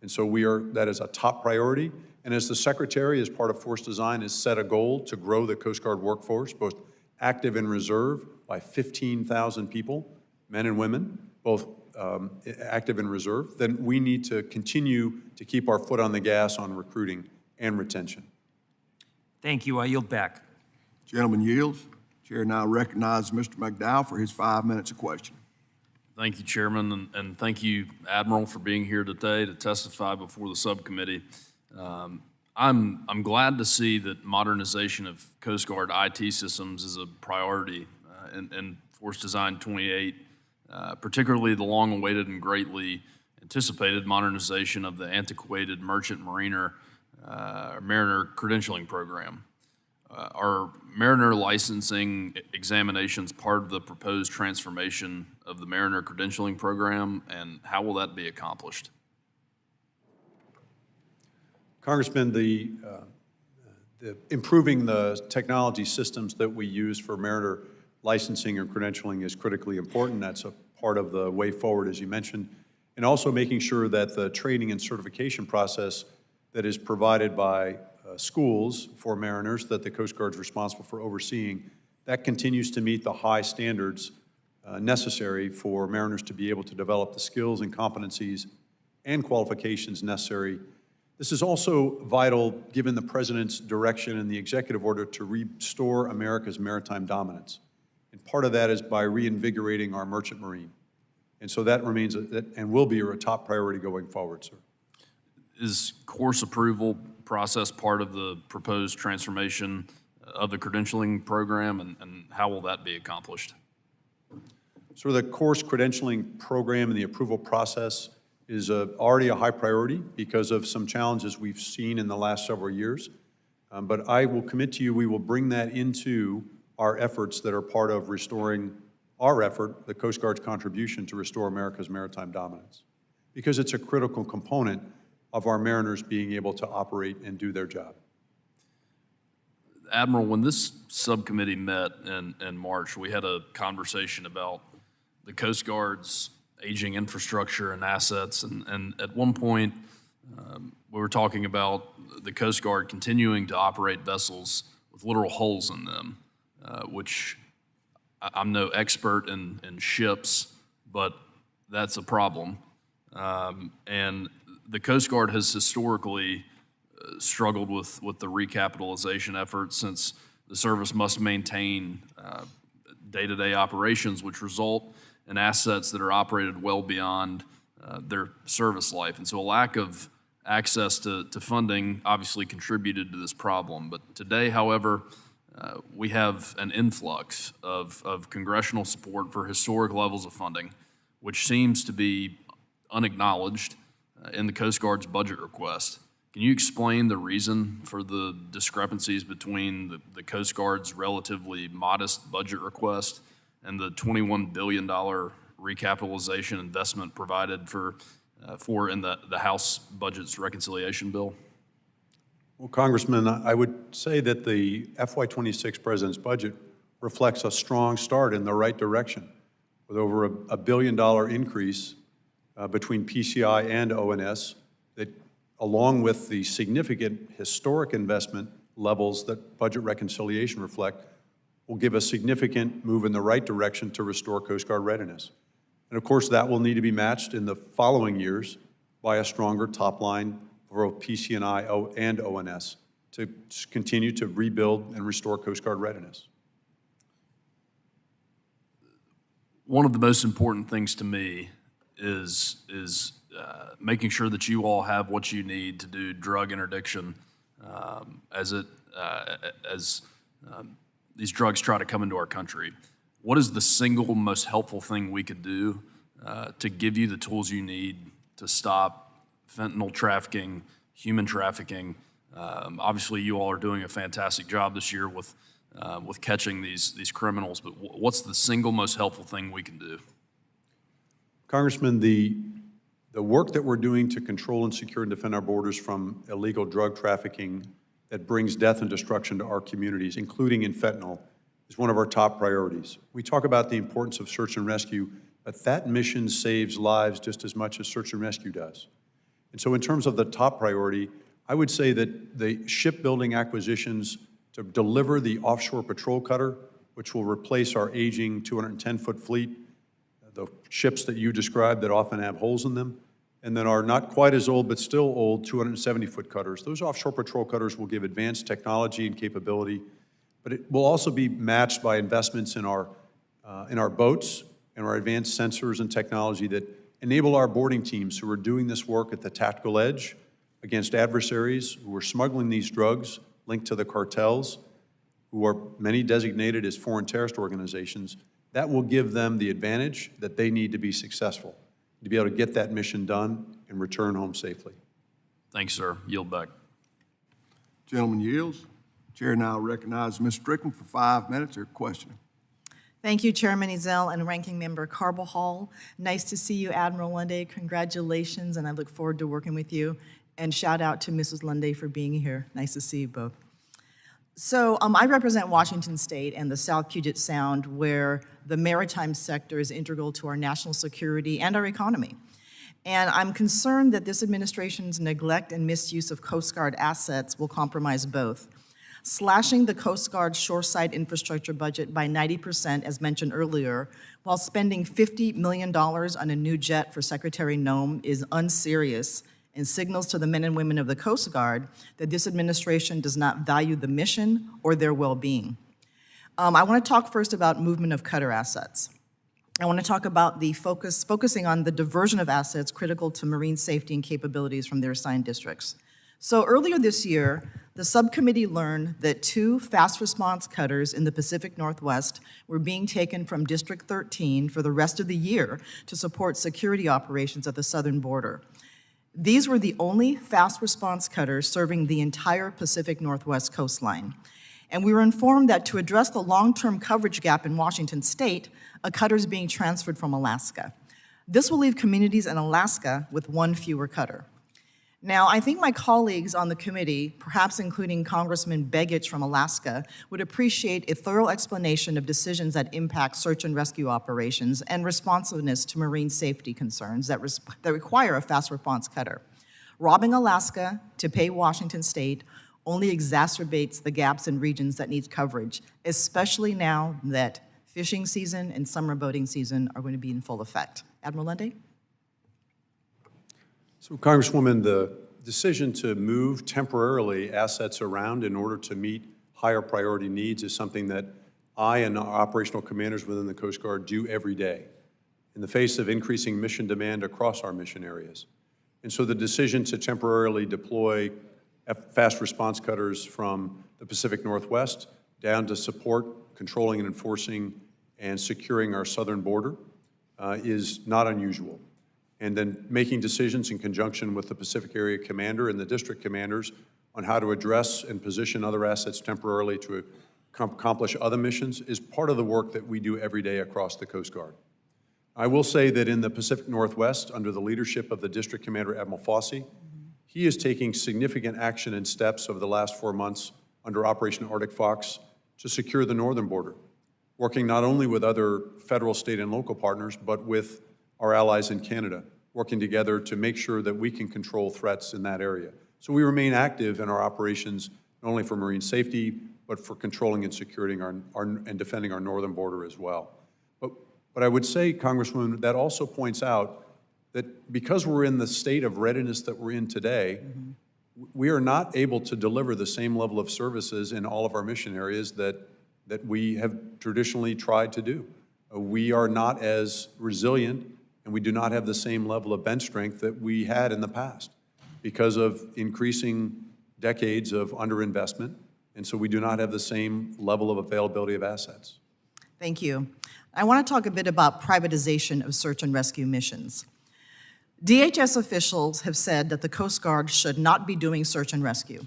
And so that is a top priority. And as the Secretary, as part of Force Design, has set a goal to grow the Coast Guard workforce, both active and reserve by 15,000 people, men and women, both active and reserve, then we need to continue to keep our foot on the gas on recruiting and retention. Thank you. I yield back. Gentleman yields. Chair now recognizes Mr. McDowell for his 5 minutes of question. Thank you, Chairman, and thank you, Admiral, for being here today to testify before the subcommittee. I'm glad to see that modernization of Coast Guard IT systems is a priority in Force Design 28, particularly the long-awaited and greatly anticipated modernization of the antiquated merchant mariner credentialing program. Are mariner licensing examinations part of the proposed transformation of the mariner credentialing program, and how will that be accomplished? Congressman, the improving the technology systems that we use for mariner licensing and credentialing is critically important. That's a part of the way forward, as you mentioned, and also making sure that the training and certification process that is provided by schools for mariners that the Coast Guard is responsible for overseeing, that continues to meet the high standards necessary for mariners to be able to develop the skills and competencies and qualifications necessary. This is also vital given the President's direction and the executive order to restore America's maritime dominance. And part of that is by reinvigorating our merchant marine. And so that remains and will be a top priority going forward, sir. Is course approval process part of the proposed transformation of the credentialing program, and how will that be accomplished? So the course credentialing program and the approval process is already a high priority because of some challenges we've seen in the last several years. But I will commit to you, we will bring that into our efforts that are part of restoring our effort, the Coast Guard's contribution to restore America's maritime dominance, because it's a critical component of our mariners being able to operate and do their job. Admiral, when this subcommittee met in March, we had a conversation about the Coast Guard's aging infrastructure and assets, and at one point, we were talking about the Coast Guard continuing to operate vessels with literal holes in them, which I'm no expert in ships, but that's a problem. And the Coast Guard has historically struggled with the recapitalization effort, since the service must maintain day-to-day operations, which result in assets that are operated well beyond their service life. And so a lack of access to funding obviously contributed to this problem. But today, however, we have an influx of congressional support for historic levels of funding, which seems to be unacknowledged in the Coast Guard's budget request. Can you explain the reason for the discrepancies between the Coast Guard's relatively modest budget request and the $21 billion recapitalization investment provided for in the House Budget's reconciliation bill? Well, Congressman, I would say that the FY26 President's budget reflects a strong start in the right direction, with over a $1 billion increase between PCI and ONS, that, along with the significant historic investment levels that budget reconciliation reflect, will give a significant move in the right direction to restore Coast Guard readiness. And of course, that will need to be matched in the following years by a stronger top line for both PCI and ONS to continue to rebuild and restore Coast Guard readiness. One of the most important things to me is making sure that you all have what you need to do drug interdiction as these drugs try to come into our country. What is the single most helpful thing we could do to give you the tools you need to stop fentanyl trafficking, human trafficking? Obviously, you all are doing a fantastic job this year with catching these criminals, but what's the single most helpful thing we can do? Congressman, the work that we're doing to control and secure and defend our borders from illegal drug trafficking that brings death and destruction to our communities, including in fentanyl, is one of our top priorities. We talk about the importance of search and rescue, but that mission saves lives just as much as search and rescue does. And so in terms of the top priority, I would say that the shipbuilding acquisitions to deliver the offshore patrol cutter which will replace our aging 210-foot fleet, the ships that you described that often have holes in them, and then our not quite as old but still old 270-foot cutters. Those offshore patrol cutters will give advanced technology and capability, but it will also be matched by investments in our boats and our advanced sensors and technology that enable our boarding teams who are doing this work at the tactical edge against adversaries who are smuggling these drugs linked to the cartels, who are many designated as foreign terrorist organizations. That will give them the advantage that they need to be successful, to be able to get that mission done and return home safely. Thanks, sir. Yield back. Gentleman yields. Chair now recognizes Ms. Strickland for 5 minutes or questioning. Thank you, Chairman Ezell and Ranking Member Carbajal. Nice to see you, Admiral Lunday. Congratulations, and I look forward to working with you. And shout out to Mrs. Lunday for being here. Nice to see you both. So I represent Washington State and the South Puget Sound, where the maritime sector is integral to our national security and our economy. And I'm concerned that this administration's neglect and misuse of Coast Guard assets will compromise both. Slashing the Coast Guard shoreside infrastructure budget by 90%, as mentioned earlier, while spending $50 million on a new jet for Secretary Nome is unserious and signals to the men and women of the Coast Guard that this administration does not value the mission or their well-being. I want to talk first about movement of cutter assets. I want to talk about the focusing on the diversion of assets critical to marine safety and capabilities from their assigned districts. So earlier this year, the subcommittee learned that 2 fast response cutters in the Pacific Northwest were being taken from District 13 for the rest of the year to support security operations at the southern border. These were the only fast response cutters serving the entire Pacific Northwest coastline. And we were informed that to address the long-term coverage gap in Washington State, a cutter is being transferred from Alaska. This will leave communities in Alaska with 1 fewer cutter. Now, I think my colleagues on the committee, perhaps including Congressman Begich from Alaska, would appreciate a thorough explanation of decisions that impact search and rescue operations and responsiveness to marine safety concerns that require a fast response cutter. Robbing Alaska to pay Washington State only exacerbates the gaps in regions that need coverage, especially now that fishing season and summer boating season are going to be in full effect. Admiral Lunday? So, Congresswoman, the decision to move temporarily assets around in order to meet higher priority needs is something that I and our operational commanders within the Coast Guard do every day in the face of increasing mission demand across our mission areas. And so the decision to temporarily deploy fast response cutters from the Pacific Northwest down to support controlling and enforcing and securing our southern border is not unusual. And then making decisions in conjunction with the Pacific Area Commander and the district commanders on how to address and position other assets temporarily to accomplish other missions is part of the work that we do every day across the Coast Guard. I will say that in the Pacific Northwest, under the leadership of the District Commander, Admiral Fossey, he is taking significant action and steps over the last 4 months under Operation Arctic Fox to secure the northern border, working not only with other federal, state, and local partners, but with our allies in Canada, working together to make sure that we can control threats in that area. So we remain active in our operations, not only for marine safety, but for controlling and securing and defending our northern border as well. But I would say, Congresswoman, that also points out that because we're in the state of readiness that we're in today, we are not able to deliver the same level of services in all of our mission areas that we have traditionally tried to do. We are not as resilient, and we do not have the same level of bench strength that we had in the past because of increasing decades of underinvestment, and so we do not have the same level of availability of assets. Thank you. I want to talk a bit about privatization of search and rescue missions. DHS officials have said that the Coast Guard should not be doing search and rescue,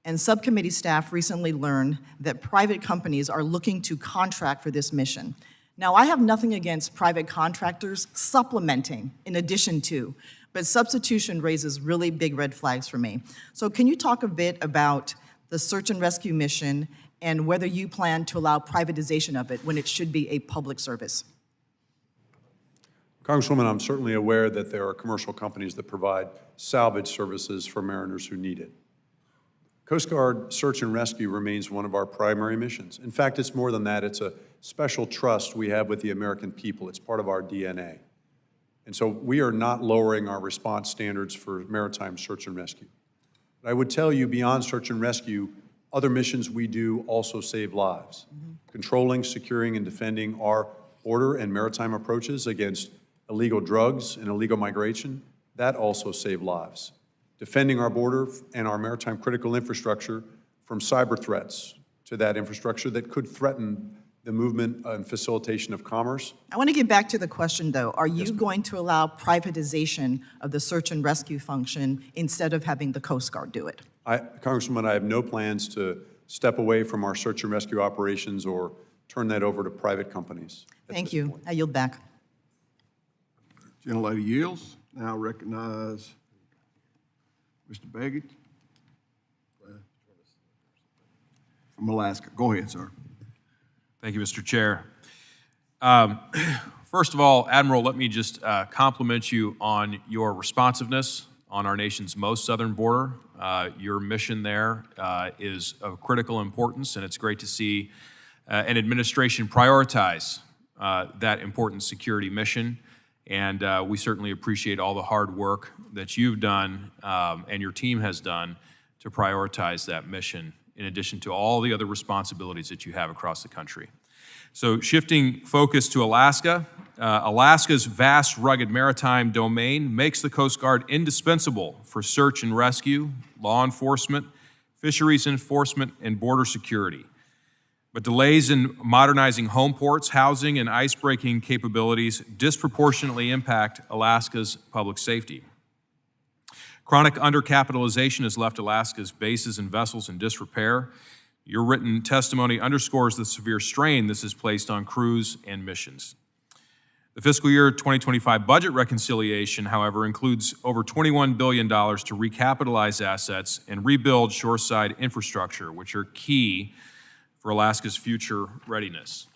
and subcommittee staff recently learned that private companies are looking to contract for this mission. Now, I have nothing against private contractors supplementing in addition to, but substitution raises really big red flags for me. So can you talk a bit about the search and rescue mission and whether you plan to allow privatization of it when it should be a public service? Congresswoman, I'm certainly aware that there are commercial companies that provide salvage services for mariners who need it. Coast Guard search and rescue remains one of our primary missions. In fact, it's more than that. It's a special trust we have with the American people. It's part of our DNA. And so we are not lowering our response standards for maritime search and rescue. But I would tell you, beyond search and rescue, other missions we do also save lives. Controlling, securing, and defending our border and maritime approaches against illegal drugs and illegal migration, that also save lives. Defending our border and our maritime critical infrastructure from cyber threats to that infrastructure that could threaten the movement and facilitation of commerce. I want to get back to the question, though. Are you going to allow privatization of the search and rescue function instead of having the Coast Guard do it? Congresswoman, I have no plans to step away from our search and rescue operations or turn that over to private companies. Thank you. I yield back. Gentlelady yields. Now recognize Mr. Beggett from Alaska. Go ahead, sir. Thank you, Mr. Chair. First of all, Admiral, let me just compliment you on your responsiveness on our nation's most southern border. Your mission there is of critical importance, and it's great to see an administration prioritize that important security mission. And we certainly appreciate all the hard work that you've done and your team has done to prioritize that mission, in addition to all the other responsibilities that you have across the country. So shifting focus to Alaska, Alaska's vast, rugged maritime domain makes the Coast Guard indispensable for search and rescue, law enforcement, fisheries enforcement, and border security. But delays in modernizing home ports, housing, and ice-breaking capabilities disproportionately impact Alaska's public safety. Chronic undercapitalization has left Alaska's bases and vessels in disrepair. Your written testimony underscores the severe strain this has placed on crews and missions. The fiscal year 2025 budget reconciliation, however, includes over $21 billion to recapitalize assets and rebuild shoreside infrastructure, which are key for Alaska's future readiness.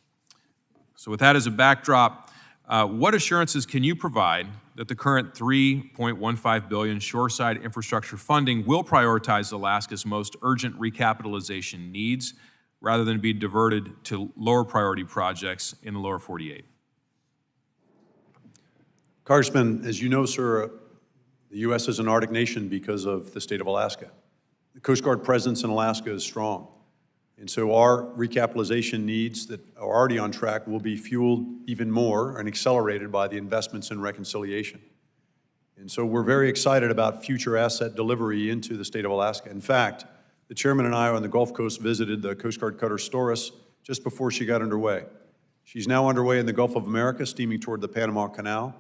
So with that as a backdrop, what assurances can you provide that the current $3.15 billion shoreside infrastructure funding will prioritize Alaska's most urgent recapitalization needs rather than be diverted to lower priority projects in the lower 48? Congressman, as you know, sir, the U.S. is an Arctic nation because of the state of Alaska. The Coast Guard presence in Alaska is strong. And so our recapitalization needs that are already on track will be fueled even more and accelerated by the investments in reconciliation. And so we're very excited about future asset delivery into the state of Alaska. In fact, the chairman and I on the Gulf Coast visited the Coast Guard cutter Storis just before she got underway. She's now underway in the Gulf of America, steaming toward the Panama Canal.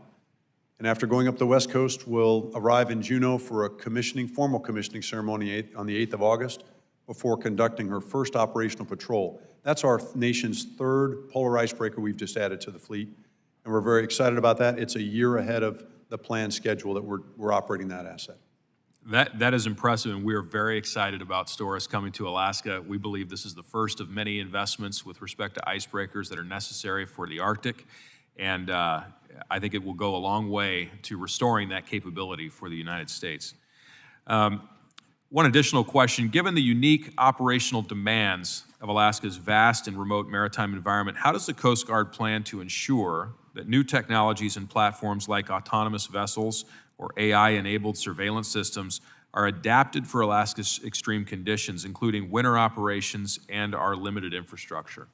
And after going up the West Coast, will arrive in Juneau for a formal commissioning ceremony on the 8th of August, before conducting her first operational patrol. That's our nation's third polar icebreaker we've just added to the fleet, and we're very excited about that. It's a year ahead of the planned schedule that we're operating that asset. That is impressive, and we are very excited about Storis coming to Alaska. We believe this is the first of many investments with respect to icebreakers that are necessary for the Arctic, and I think it will go a long way to restoring that capability for the United States. One additional question, given the unique operational demands of Alaska's vast and remote maritime environment, how does the Coast Guard plan to ensure that new technologies and platforms like autonomous vessels or AI-enabled surveillance systems are adapted for Alaska's extreme conditions, including winter operations and our limited infrastructure?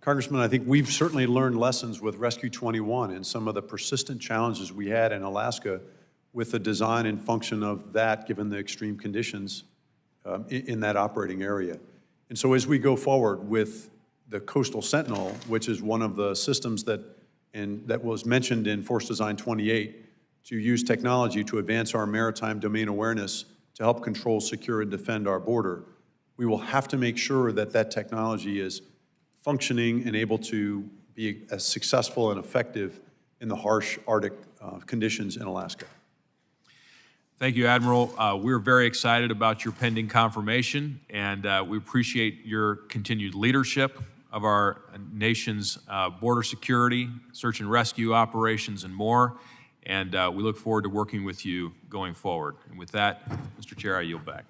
Congressman, I think we've certainly learned lessons with Rescue 21 and some of the persistent challenges we had in Alaska with the design and function of that, given the extreme conditions in that operating area. And so as we go forward with the Coastal Sentinel, which is one of the systems that was mentioned in Force Design 28, to use technology to advance our maritime domain awareness to help control, secure, and defend our border, we will have to make sure that that technology is functioning and able to be as successful and effective in the harsh Arctic conditions in Alaska. Thank you, Admiral. We're very excited about your pending confirmation, and we appreciate your continued leadership of our nation's border security, search and rescue operations, and more. and we look forward to working with you going forward. And with that, Mr. Chair, I yield back.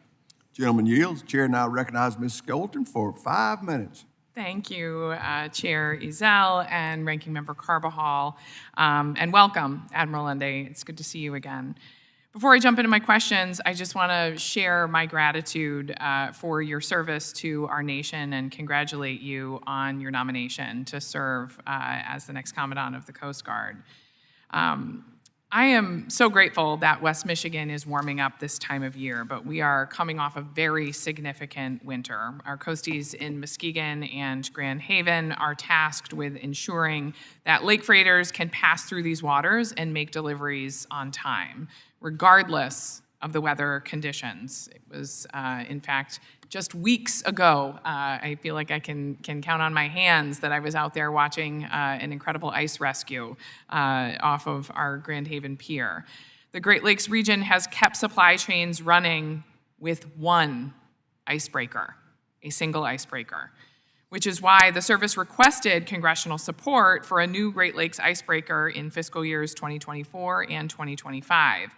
Gentleman yields. Chair now recognizes Ms. Skelton for 5 minutes. Thank you, Chair Ezell and Ranking Member Carbajal, and welcome, Admiral Lunday. It's good to see you again. Before I jump into my questions, I just want to share my gratitude for your service to our nation and congratulate you on your nomination to serve as the next Commandant of the Coast Guard. I am so grateful that West Michigan is warming up this time of year, but we are coming off a very significant winter. Our coasties in Muskegon and Grand Haven are tasked with ensuring that lake freighters can pass through these waters and make deliveries on time, regardless of the weather conditions. It was, in fact, just weeks ago, I feel like I can count on my hands that I was out there watching an incredible ice rescue off of our Grand Haven pier. The Great Lakes region has kept supply chains running with one icebreaker, a single icebreaker, which is why the service requested congressional support for a new Great Lakes icebreaker in fiscal years 2024 and 2025.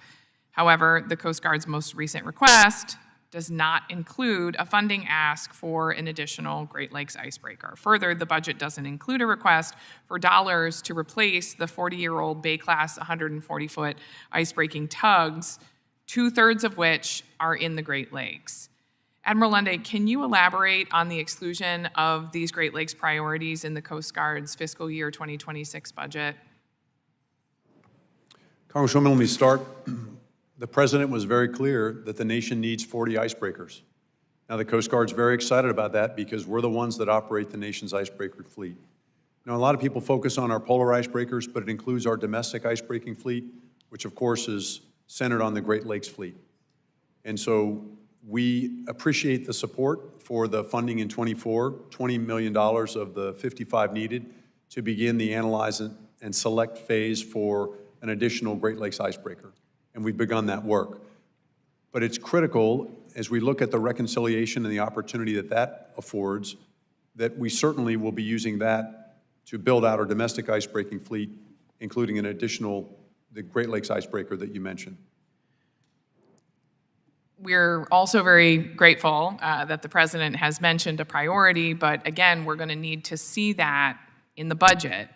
However, the Coast Guard's most recent request does not include a funding ask for an additional Great Lakes icebreaker. Further, the budget doesn't include a request for dollars to replace the 40-year-old Bay-class 140-foot icebreaking tugs, 2/3 of which are in the Great Lakes. Admiral Lunday, can you elaborate on the exclusion of these Great Lakes priorities in the Coast Guard's fiscal year 2026 budget? Congresswoman, let me start. The President was very clear that the nation needs 40 icebreakers. Now, the Coast Guard's very excited about that because we're the ones that operate the nation's icebreaker fleet. Now, a lot of people focus on our polar icebreakers, but it includes our domestic icebreaking fleet, which of course is centered on the Great Lakes fleet. And so we appreciate the support for the funding in '24, $20 million of the 55 needed to begin the analyze and select phase for an additional Great Lakes icebreaker. And we've begun that work. But it's critical, as we look at the reconciliation and the opportunity that that affords, that we certainly will be using that to build out our domestic icebreaking fleet, including an additional, the Great Lakes icebreaker that you mentioned. We're also very grateful that the President has mentioned a priority, but again, we're going to need to see that in the budget.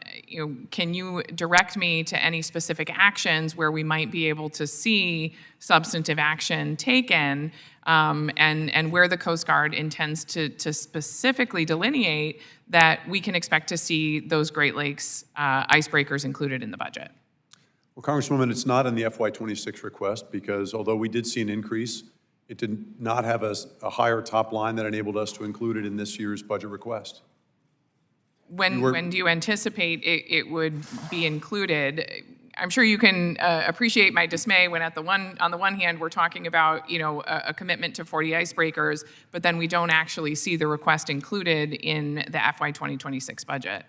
Can you direct me to any specific actions where we might be able to see substantive action taken, and where the Coast Guard intends to specifically delineate that we can expect to see those Great Lakes icebreakers included in the budget? Well, Congresswoman, it's not in the FY26 request because although we did see an increase, it did not have a higher top line that enabled us to include it in this year's budget request. When do you anticipate it would be included? I'm sure you can appreciate my dismay when on the one hand, we're talking about, a commitment to 40 icebreakers, but then we don't actually see the request included in the FY 2026 budget.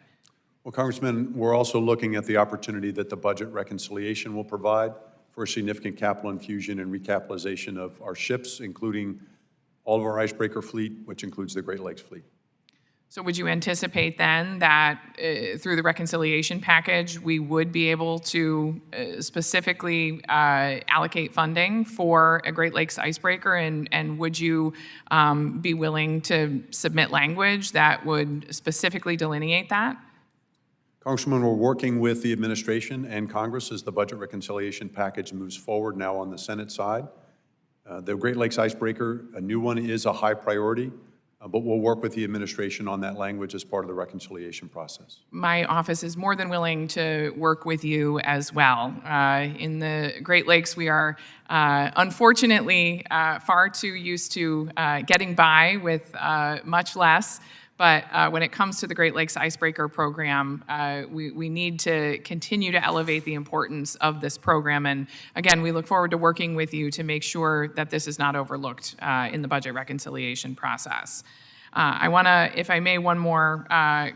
Well, Congressman, we're also looking at the opportunity that the budget reconciliation will provide for a significant capital infusion and recapitalization of our ships, including all of our icebreaker fleet, which includes the Great Lakes fleet. So would you anticipate then that through the reconciliation package, we would be able to specifically allocate funding for a Great Lakes icebreaker? And would you be willing to submit language that would specifically delineate that? Congressman, we're working with the administration and Congress as the budget reconciliation package moves forward now on the Senate side. The Great Lakes icebreaker, a new one, is a high priority. But we'll work with the administration on that language as part of the reconciliation process. My office is more than willing to work with you as well. In the Great Lakes, we are unfortunately far too used to getting by with much less. But when it comes to the Great Lakes Icebreaker program, we need to continue to elevate the importance of this program. And again, we look forward to working with you to make sure that this is not overlooked in the budget reconciliation process. I want to, if I may, one more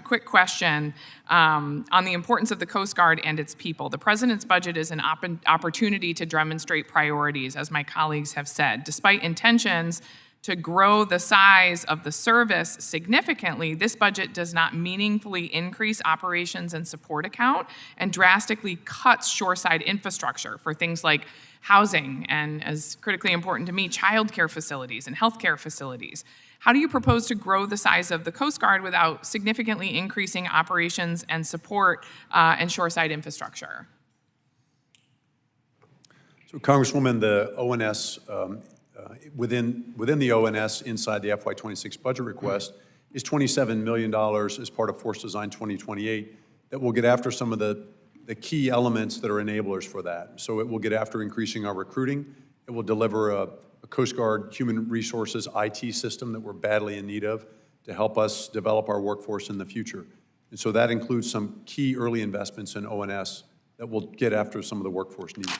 quick question on the importance of the Coast Guard and its people. The President's budget is an opportunity to demonstrate priorities, as my colleagues have said. Despite intentions To grow the size of the service significantly, this budget does not meaningfully increase operations and support account and drastically cuts shoreside infrastructure for things like housing and, as critically important to me, childcare facilities and healthcare facilities. How do you propose to grow the size of the Coast Guard without significantly increasing operations and support and shoreside infrastructure? So Congresswoman, the ONS, within the ONS inside the FY26 budget request is $27 million as part of Force Design 2028 that will get after some of the key elements that are enablers for that. So it will get after increasing our recruiting. It will deliver a Coast Guard human resources IT system that we're badly in need of to help us develop our workforce in the future. And so that includes some key early investments in ONS that will get after some of the workforce needs.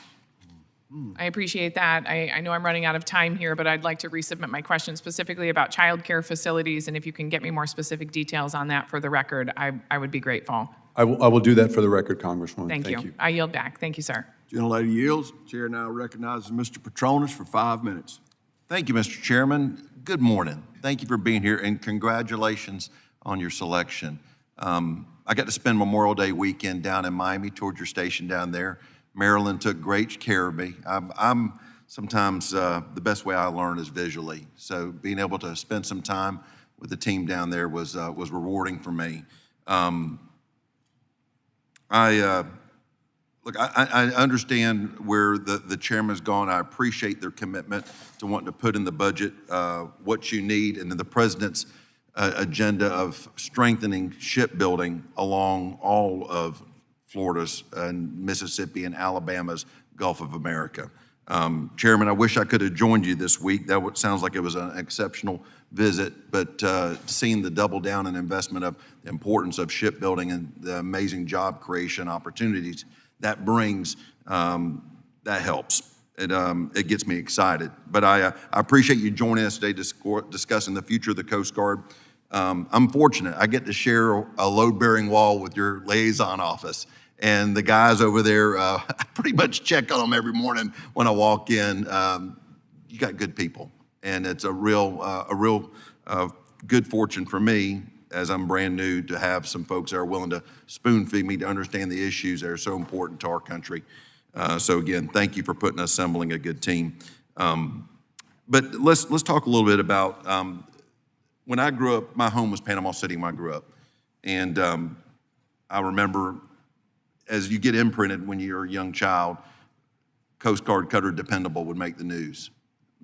I appreciate that. I know I'm running out of time here, but I'd like to resubmit my question specifically about childcare facilities, and if you can get me more specific details on that for the record, I would be grateful. I will do that for the record, Congresswoman. Thank you. I yield back. Thank you, sir. Gentlelady yields. Chair now recognizes Mr. Petronas for 5 minutes. Thank you, Mr. Chairman. Good morning. Thank you for being here, and congratulations on your selection. I got to spend Memorial Day weekend down in Miami toward your station down there. Maryland took great care of me. I'm sometimes the best way I learn is visually. So being able to spend some time with the team down there was rewarding for me. Look, I understand where the chairman's gone. I appreciate their commitment to wanting to put in the budget what you need, and then the president's agenda of strengthening shipbuilding along all of Florida's and Mississippi and Alabama's Gulf of America. Chairman, I wish I could have joined you this week. That sounds like it was an exceptional visit, but seeing the double down and investment of the importance of shipbuilding and the amazing job creation opportunities that brings, that helps. It gets me excited. But I appreciate you joining us today discussing the future of the Coast Guard. I'm fortunate. I get to share a load-bearing wall with your liaison office. And the guys over there, I pretty much check on them every morning when I walk in. You got good people. And it's a real good fortune for me, as I'm brand new, to have some folks that are willing to spoon feed me to understand the issues that are so important to our country. So again, thank you for assembling a good team. But let's talk a little bit about when I grew up. My home was Panama City when I grew up, and I remember, as you get imprinted when you're a young child, Coast Guard Cutter Dependable would make the news,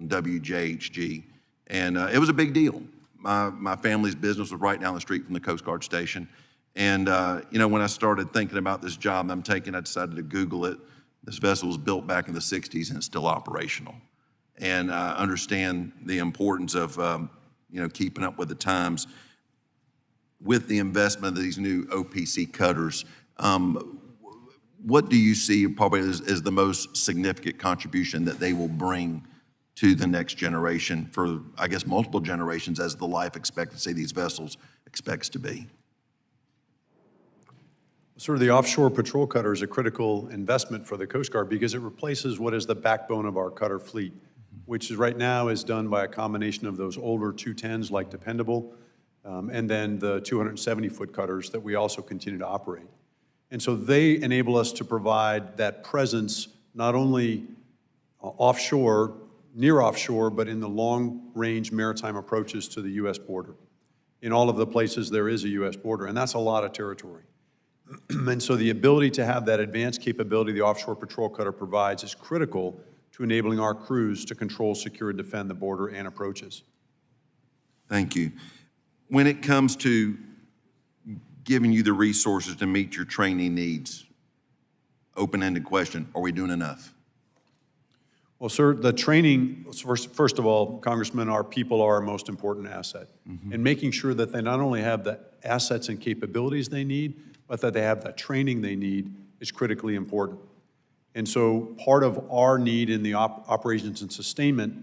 WJHG, and it was a big deal. My family's business was right down the street from the Coast Guard station, and when I started thinking about this job I'm taking, I decided to Google it. This vessel was built back in the 60s and it's still operational, and I understand the importance of keeping up with the times with the investment of these new OPC cutters. What do you see probably as the most significant contribution that they will bring to the next generation for, I guess, multiple generations as the life expectancy of these vessels expects to be? Sort of the offshore patrol cutter is a critical investment for the Coast Guard because it replaces what is the backbone of our cutter fleet, which right now is done by a combination of those older 210s like Dependable, and then the 270-foot cutters that we also continue to operate. And so they enable us to provide that presence not only offshore, near offshore, but in the long-range maritime approaches to the U.S. border. In all of the places there is a U.S. border, and that's a lot of territory. And so the ability to have that advanced capability the offshore patrol cutter provides is critical to enabling our crews to control, secure, and defend the border and approaches. Thank you. When it comes to giving you the resources to meet your training needs, open-ended question, are we doing enough? Well, sir, the training, first of all, Congressman, our people are our most important asset. And making sure that they not only have the assets and capabilities they need, but that they have the training they need is critically important. And so part of our need in the operations and sustainment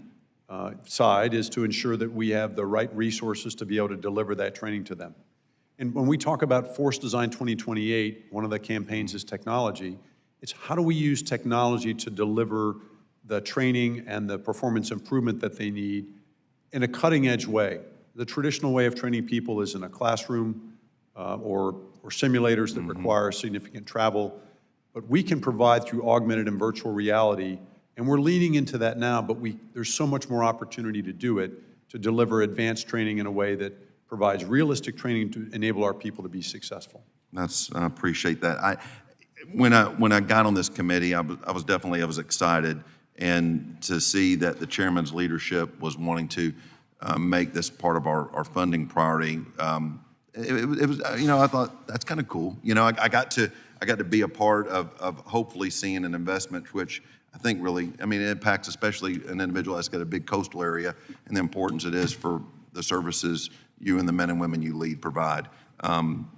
side is to ensure that we have the right resources to be able to deliver that training to them. And when we talk about Force Design 2028, one of the campaigns is technology. It's how do we use technology to deliver the training and the performance improvement that they need in a cutting-edge way. The traditional way of training people is in a classroom or simulators that require significant travel. But we can provide through augmented and virtual reality, and we're leaning into that now, but there's so much more opportunity to do it, to deliver advanced training in a way that provides realistic training to enable our people to be successful. I appreciate that. When I got on this committee, I was excited, and to see that the chairman's leadership was wanting to make this part of our funding priority. It was, I thought that's kind of cool. I got to be a part of hopefully seeing an investment, which I think really, it impacts especially an individual that's got a big coastal area and the importance it is for the services you and the men and women you lead provide.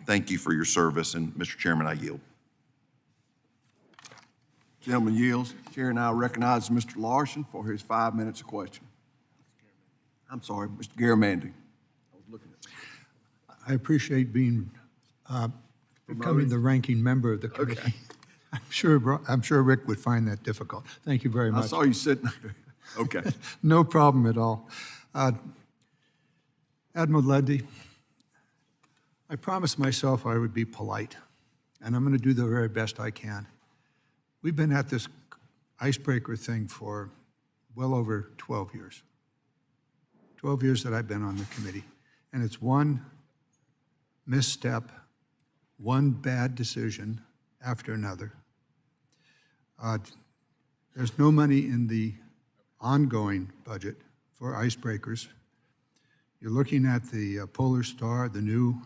Thank you for your service, and Mr. Chairman, I yield. Gentleman yields. Chair now recognizes Mr. Larson for his 5 minutes of question. I'm sorry, Mr. Garamandy. I was looking at you. I appreciate becoming the ranking member of the committee. Okay. I'm sure Rick would find that difficult. Thank you very I much. saw you sitting there. Okay. No problem at all. Admiral Lunday, I promised myself I would be polite, and I'm going to do the very best I can. We've been at this Icebreaker thing for well over 12 years. 12 years that I've been on the committee, and it's one misstep, one bad decision after another. There's no money in the ongoing budget for icebreakers. You're looking at the Polar Star, the new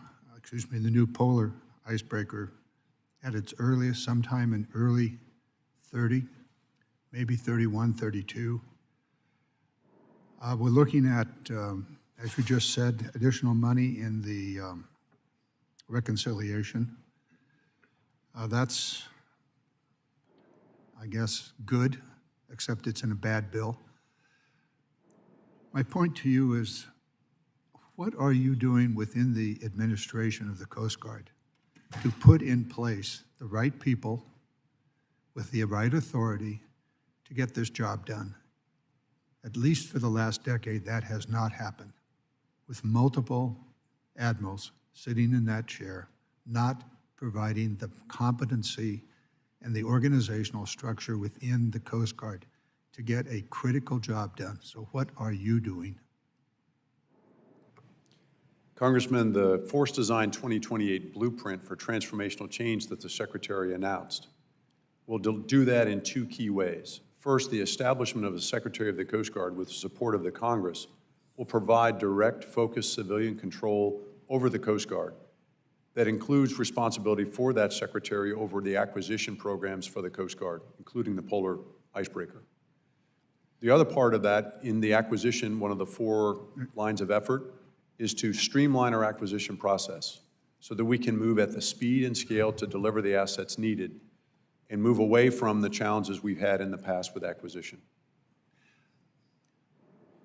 Polar icebreaker at its earliest, sometime in early 30, maybe 31, 32. We're looking at, as we just said, additional money in the reconciliation. That's, I guess, good, except it's in a bad bill. My point to you is, what are you doing within the administration of the Coast Guard to put in place the right people with the right authority to get this job done? At least for the last decade, that has not happened, with multiple admirals sitting in that chair, not providing the competency and the organizational structure within the Coast Guard to get a critical job done. So what are you doing? Congressman, the Force Design 2028 blueprint for transformational change that the Secretary announced will do that in two key ways. First, the establishment of the Secretary of the Coast Guard with the support of the Congress will provide direct, focused civilian control over the Coast Guard that includes responsibility for that Secretary over the acquisition programs for the Coast Guard, including the Polar Icebreaker. The other part of that, in the acquisition, one of the 4 lines of effort, is to streamline our acquisition process so that we can move at the speed and scale to deliver the assets needed and move away from the challenges we've had in the past with acquisition.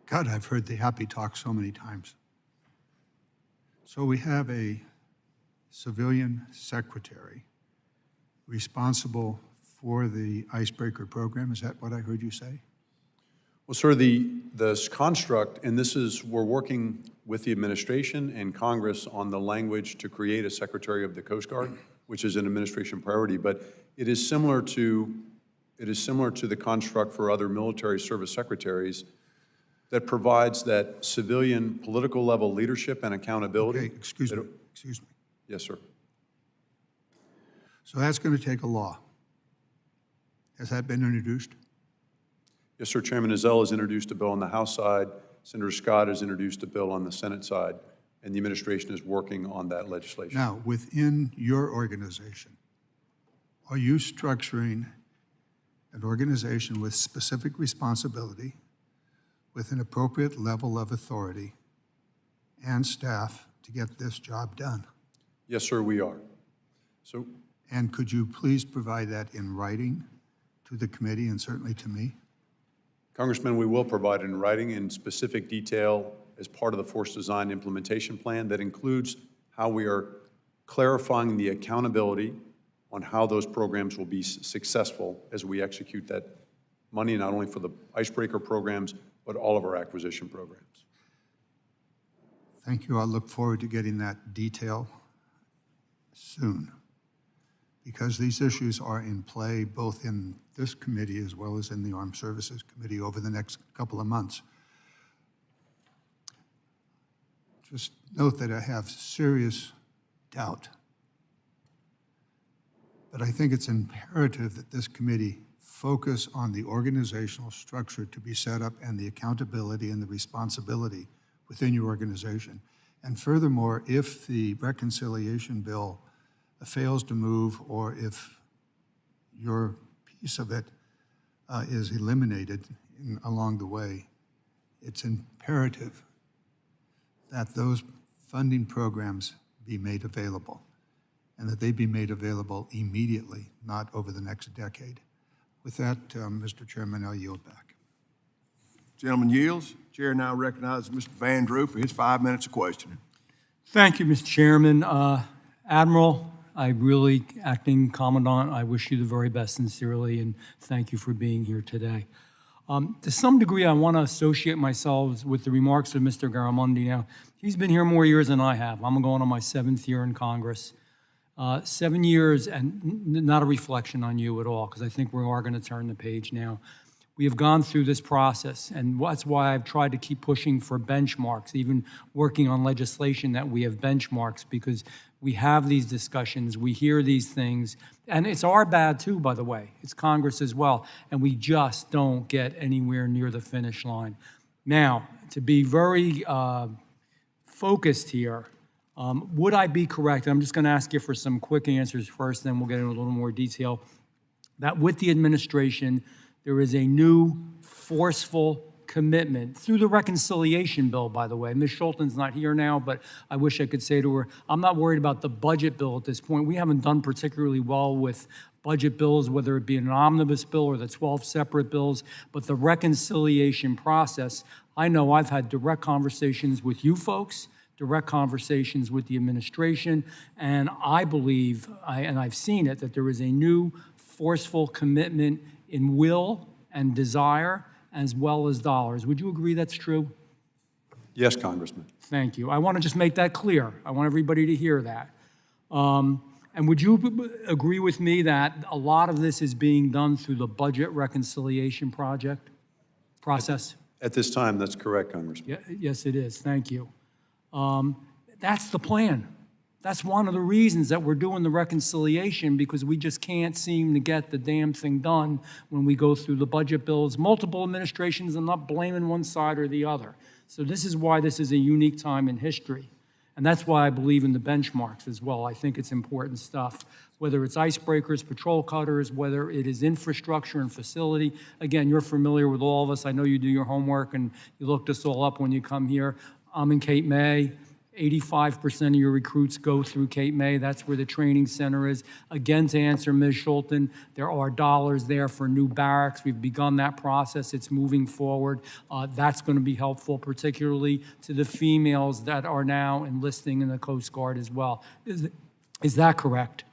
God, I've heard the happy talk so many times. So we have a civilian secretary responsible for the Icebreaker program. Is that what I heard you say? Well, sir, the construct, and we're working with the administration and Congress on the language to create a Secretary of the Coast Guard, which is an administration priority, but it is similar to the construct for other military service secretaries that provides that civilian political level leadership and accountability. Okay, excuse me. Yes, sir. So that's going to take a law. Has that been introduced? Yes, sir. Chairman Ezell has introduced a bill on the House side. Senator Scott has introduced a bill on the Senate side, and the administration is working on that legislation. Now, within your organization, are you structuring an organization with specific responsibility, with an appropriate level of authority and staff to get this job done? Yes, sir, we are. And could you please provide that in writing to the committee and certainly to me? Congressman, we will provide it in writing in specific detail as part of the Force Design Implementation Plan that includes how we are clarifying the accountability on how those programs will be successful as we execute that money, not only for the Icebreaker programs, but all of our acquisition programs. Thank you. I look forward to getting that detail soon, because these issues are in play both in this committee as well as in the Armed Services Committee over the next couple of months. Just note that I have serious doubt, but I think it's imperative that this committee focus on the organizational structure to be set up and the accountability and the responsibility within your organization. And furthermore, if the reconciliation bill fails to move, or if your piece of it is eliminated along the way, it's imperative that those funding programs be made available, and that they be made available immediately, not over the next decade. With that, Mr. Chairman, I'll yield back. Gentleman yields. Chair now recognizes Mr. Van Drew for his 5 minutes of questioning. Thank you, Mr. Chairman. Admiral, Acting Commandant, I wish you the very best sincerely, and thank you for being here today. To some degree, I want to associate myself with the remarks of Mr. Garamundi. Now, he's been here more years than I have. I'm going on my 7th year in Congress. 7 years, and not a reflection on you at all, because I think we are going to turn the page now. We have gone through this process, and that's why I've tried to keep pushing for benchmarks, even working on legislation that we have benchmarks, because we have these discussions, we hear these things, and it's our bad too, by the way. It's Congress as well, and we just don't get anywhere near the finish line. Now, to be very focused here, would I be correct, I'm just going to ask you for some quick answers first, then we'll get into a little more detail, that with the administration, there is a new forceful commitment through the reconciliation bill, by the way. Ms. Schulten's not here now, but I wish I could say to her, I'm not worried about the budget bill at this point. We haven't done particularly well with budget bills, whether it be an omnibus bill or the 12 separate bills, but the reconciliation process, I know I've had direct conversations with you folks, direct conversations with the administration, and I believe, and I've seen it, that there is a new forceful commitment in will and desire, as well as dollars. Would you agree that's true? Yes, Congressman. Thank you. I want to just make that clear. I want everybody to hear that. And would you agree with me that a lot of this is being done through the budget reconciliation process? At this time, that's correct, Congressman. Yeah, yes, it is. Thank you. That's the plan. That's one of the reasons that we're doing the reconciliation, because we just can't seem to get the damn thing done when we go through the budget bills. Multiple administrations, I'm not blaming one side or the other. So this is why this is a unique time in history. And that's why I believe in the benchmarks as well. I think it's important stuff, whether it's icebreakers, patrol cutters, whether it is infrastructure and facility. Again, you're familiar with all of us. I know you do your homework and you looked us all up when you come here. I'm in Cape May. 85% of your recruits go through Cape May. That's where the training center is. Again, to answer Ms. Schulten, there are dollars there for new barracks. We've begun that process. It's moving forward. That's going to be helpful, particularly to the females that are now enlisting in the Coast Guard as well. Is that correct?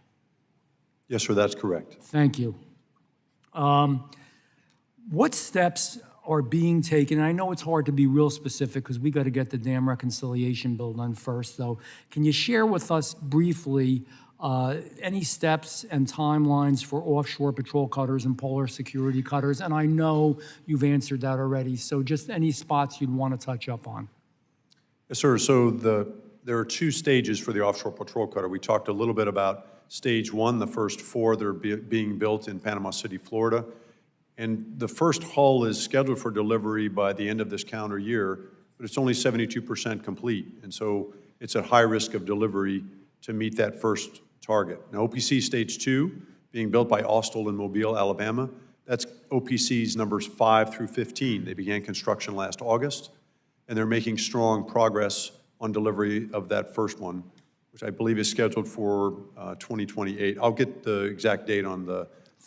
Yes, sir, that's correct. Thank you. What steps are being taken? I know it's hard to be real specific because we got to get the damn reconciliation bill done first, though. Can you share with us briefly any steps and timelines for offshore patrol cutters and polar security cutters? And I know you've answered that already, so just any spots you'd want to touch up on. Yes, sir. So there are 2 stages for the offshore patrol cutter. We talked a little bit about stage 1, the first 4 that are being built in Panama City, Florida. And the first hull is scheduled for delivery by the end of this calendar year, but it's only 72% complete. And so it's at high risk of delivery to meet that first target. Now, OPC Stage 2, being built by Austell in Mobile, Alabama, that's OPC's numbers 5 through 15. They began construction last August, and they're making strong progress on delivery of that first one, which I believe is scheduled for 2028. I'll get the exact date on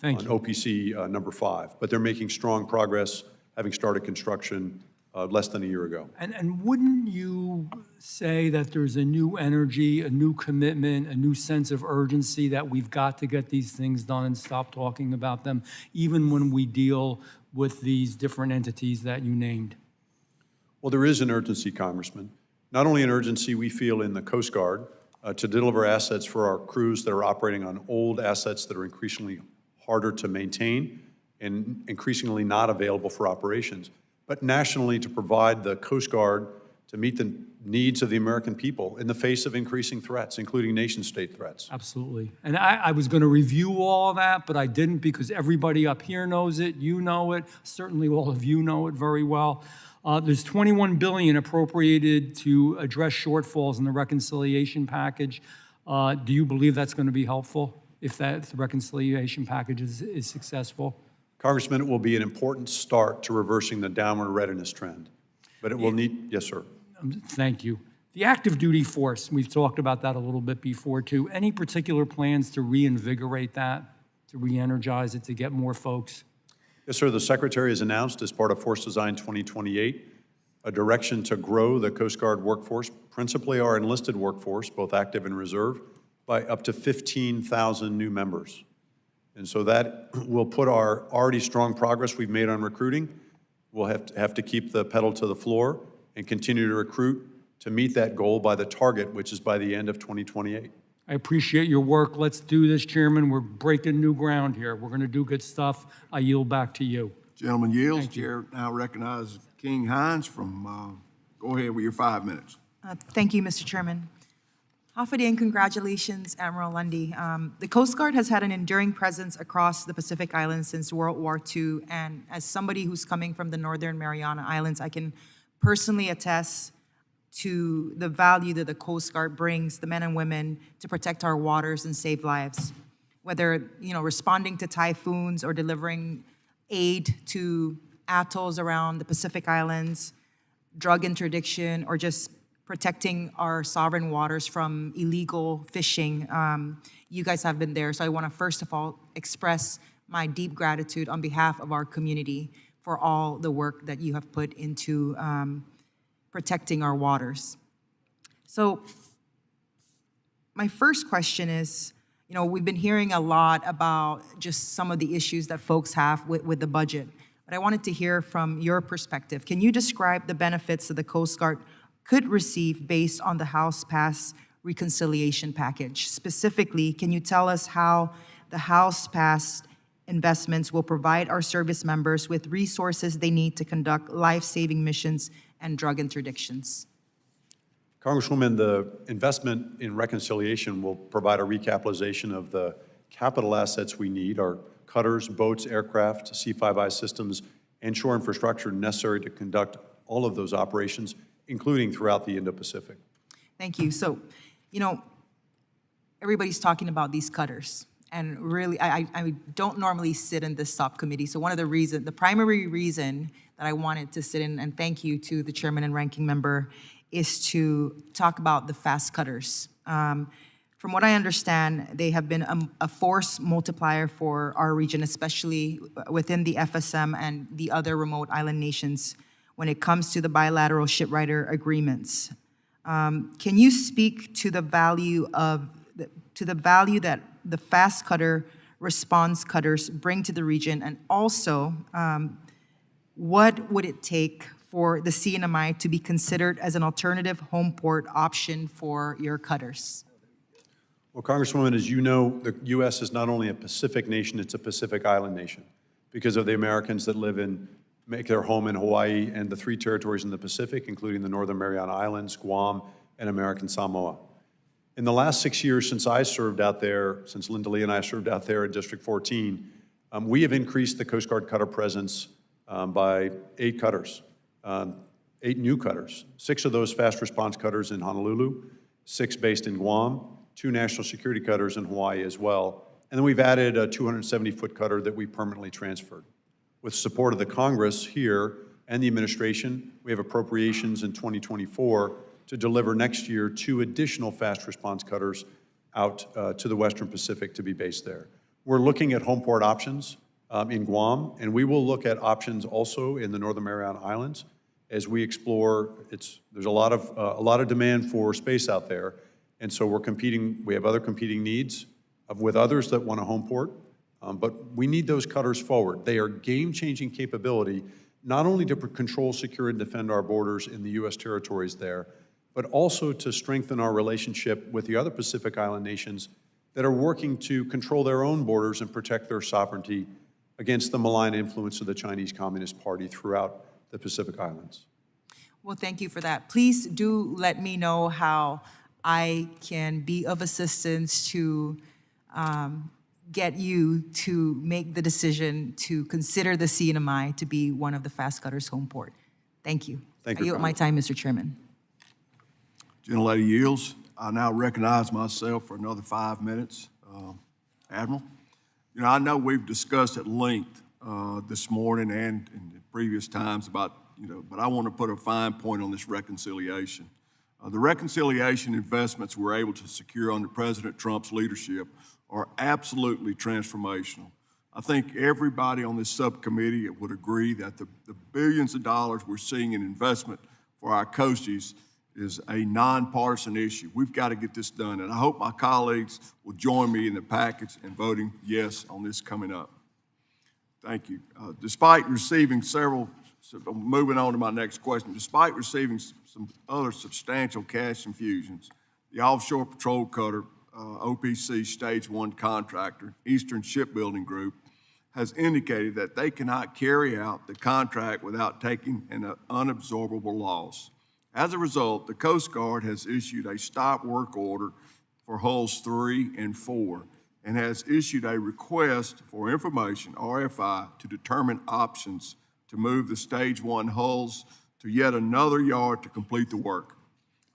OPC number 5, but they're making strong progress, having started construction less than a year ago. And wouldn't you say that there's a new energy, a new commitment, a new sense of urgency that we've got to get these things done and stop talking about them, even when we deal with these different entities that you named? Well, there is an urgency, Congressman. not only an urgency we feel in the Coast Guard to deliver assets for our crews that are operating on old assets that are increasingly harder to maintain and increasingly not available for operations, but nationally to provide the Coast Guard to meet the needs of the American people in the face of increasing threats, including nation-state threats. Absolutely. And I was going to review all of that, but I didn't because everybody up here knows it, you know it, certainly all of you know it very well. There's $21 billion appropriated to address shortfalls in the reconciliation package. Do you believe that's going to be helpful if the reconciliation package is successful? Congressman, it will be an important start to reversing the downward readiness trend, but it will need, yes, sir. Thank you. The active duty force, we've talked about that a little bit before too. Any particular plans to reinvigorate that, to re-energize it, to get more folks? Yes, sir. The Secretary has announced as part of Force Design 2028 a direction to grow the Coast Guard workforce, principally our enlisted workforce, both active and reserve, by up to 15,000 new members. And so that will put our already strong progress we've made on recruiting. We'll have to keep the pedal to the floor and continue to recruit to meet that goal by the target, which is by the end of 2028. I appreciate your work. Let's do this, Chairman. We're breaking new ground here. We're going to do good stuff. I yield back to you. Gentleman yields. Chair now recognizes King Hines from, go ahead with your 5 minutes. Thank you, Mr. Chairman. Hafide and congratulations, Admiral Lunday. The Coast Guard has had an enduring presence across the Pacific Islands since World War II, and as somebody who's coming from the Northern Mariana Islands, I can personally attest to the value that the Coast Guard brings the men and women to protect our waters and save lives. Whether, responding to typhoons or delivering aid to atolls around the Pacific Islands, drug interdiction, or just protecting our sovereign waters from illegal fishing, you guys have been there. So I want to first of all express my deep gratitude on behalf of our community for all the work that you have put into protecting our waters. So my first question is, we've been hearing a lot about just some of the issues that folks have with the budget, but I wanted to hear from your perspective. Can you describe the benefits that the Coast Guard could receive based on the House-passed reconciliation package? Specifically, can you tell us how the House-passed investments will provide our service members with resources they need to conduct life-saving missions and drug interdictions? Congresswoman, the investment in reconciliation will provide a recapitalization of the capital assets we need, our cutters, boats, aircraft, C5I systems, and shore infrastructure necessary to conduct all of those operations, including throughout the Indo-Pacific. Thank you. So, everybody's talking about these cutters. And really, I don't normally sit in this subcommittee. So the primary reason that I wanted to sit in, and thank you to the chairman and ranking member, is to talk about the fast cutters. From what I understand, they have been a force multiplier for our region, especially within the FSM and the other remote island nations when it comes to the bilateral shipwrighter agreements. Can you speak to the value that the fast cutter response cutters bring to the region, and also what would it take for the CNMI to be considered as an alternative home port option for your cutters? Well, Congresswoman, as you know, the U.S. is not only a Pacific nation, it's a Pacific Island nation because of the Americans that make their home in Hawaii and the 3 territories in the Pacific, including the Northern Mariana Islands, Guam, and American Samoa. In the last 6 years since I served out there, since Linda Lee and I served out there in District 14, we have increased the Coast Guard cutter presence by 8 cutters, 8 new cutters, 6 of those fast response cutters in Honolulu, 6 based in Guam, 2 national security cutters in Hawaii as well, and then we've added a 270-foot cutter that we permanently transferred. With support of the Congress here and the administration, we have appropriations in 2024 to deliver next year 2 additional fast response cutters out to the Western Pacific to be based there. We're looking at home port options in Guam, and we will look at options also in the Northern Mariana Islands as we explore. There's a lot of demand for space out there, and so we're competing. We have other competing needs with others that want a home port, but we need those cutters forward. They are game-changing capability, not only to control, secure, and defend our borders in the U.S. territories there, but also to strengthen our relationship with the other Pacific Island nations that are working to control their own borders and protect their sovereignty against the malign influence of the Chinese Communist Party throughout the Pacific Islands. Well, thank you for that. Please do let me know how I can be of assistance to get you to make the decision to consider the CNMI to be one of the Fast Cutters home port. Thank you. Thank I you, yield my time, Mr. Chairman. Gentlelady yields. I now recognize myself for another 5 minutes. Admiral, you know, I know we've discussed at length this morning and in previous times about, you know, but I want to put a fine point on this reconciliation. The reconciliation investments we're able to secure under President Trump's leadership are absolutely transformational. I think everybody on this subcommittee would agree that the billions of dollars we're seeing in investment for our coasties is a nonpartisan issue. We've got to get this done, and I hope my colleagues will join me in the package and voting yes on this coming up. Thank you. Despite receiving several, moving on to my next question, despite receiving some other substantial cash infusions, the Offshore Patrol Cutter OPC Stage 1 contractor, Eastern Shipbuilding Group, has indicated that they cannot carry out the contract without taking an unabsorbable loss. As a result, the Coast Guard has issued a stop work order for hulls 3 and 4 and has issued a request for information, RFI, to determine options to move the Stage 1 hulls to yet another yard to complete the work.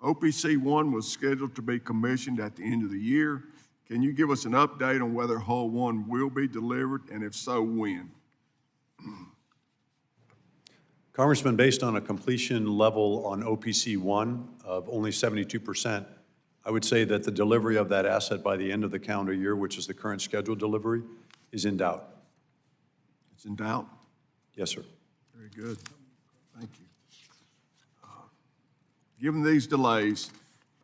OPC 1 was scheduled to be commissioned at the end of the year. Can you give us an update on whether hull 1 will be delivered, and if so, when? Congressman, based on a completion level on OPC 1 of only 72%, I would say that the delivery of that asset by the end of the calendar year, which is the current scheduled delivery, is in doubt. It's in doubt? Yes, sir. Very good. Thank you. Given these delays,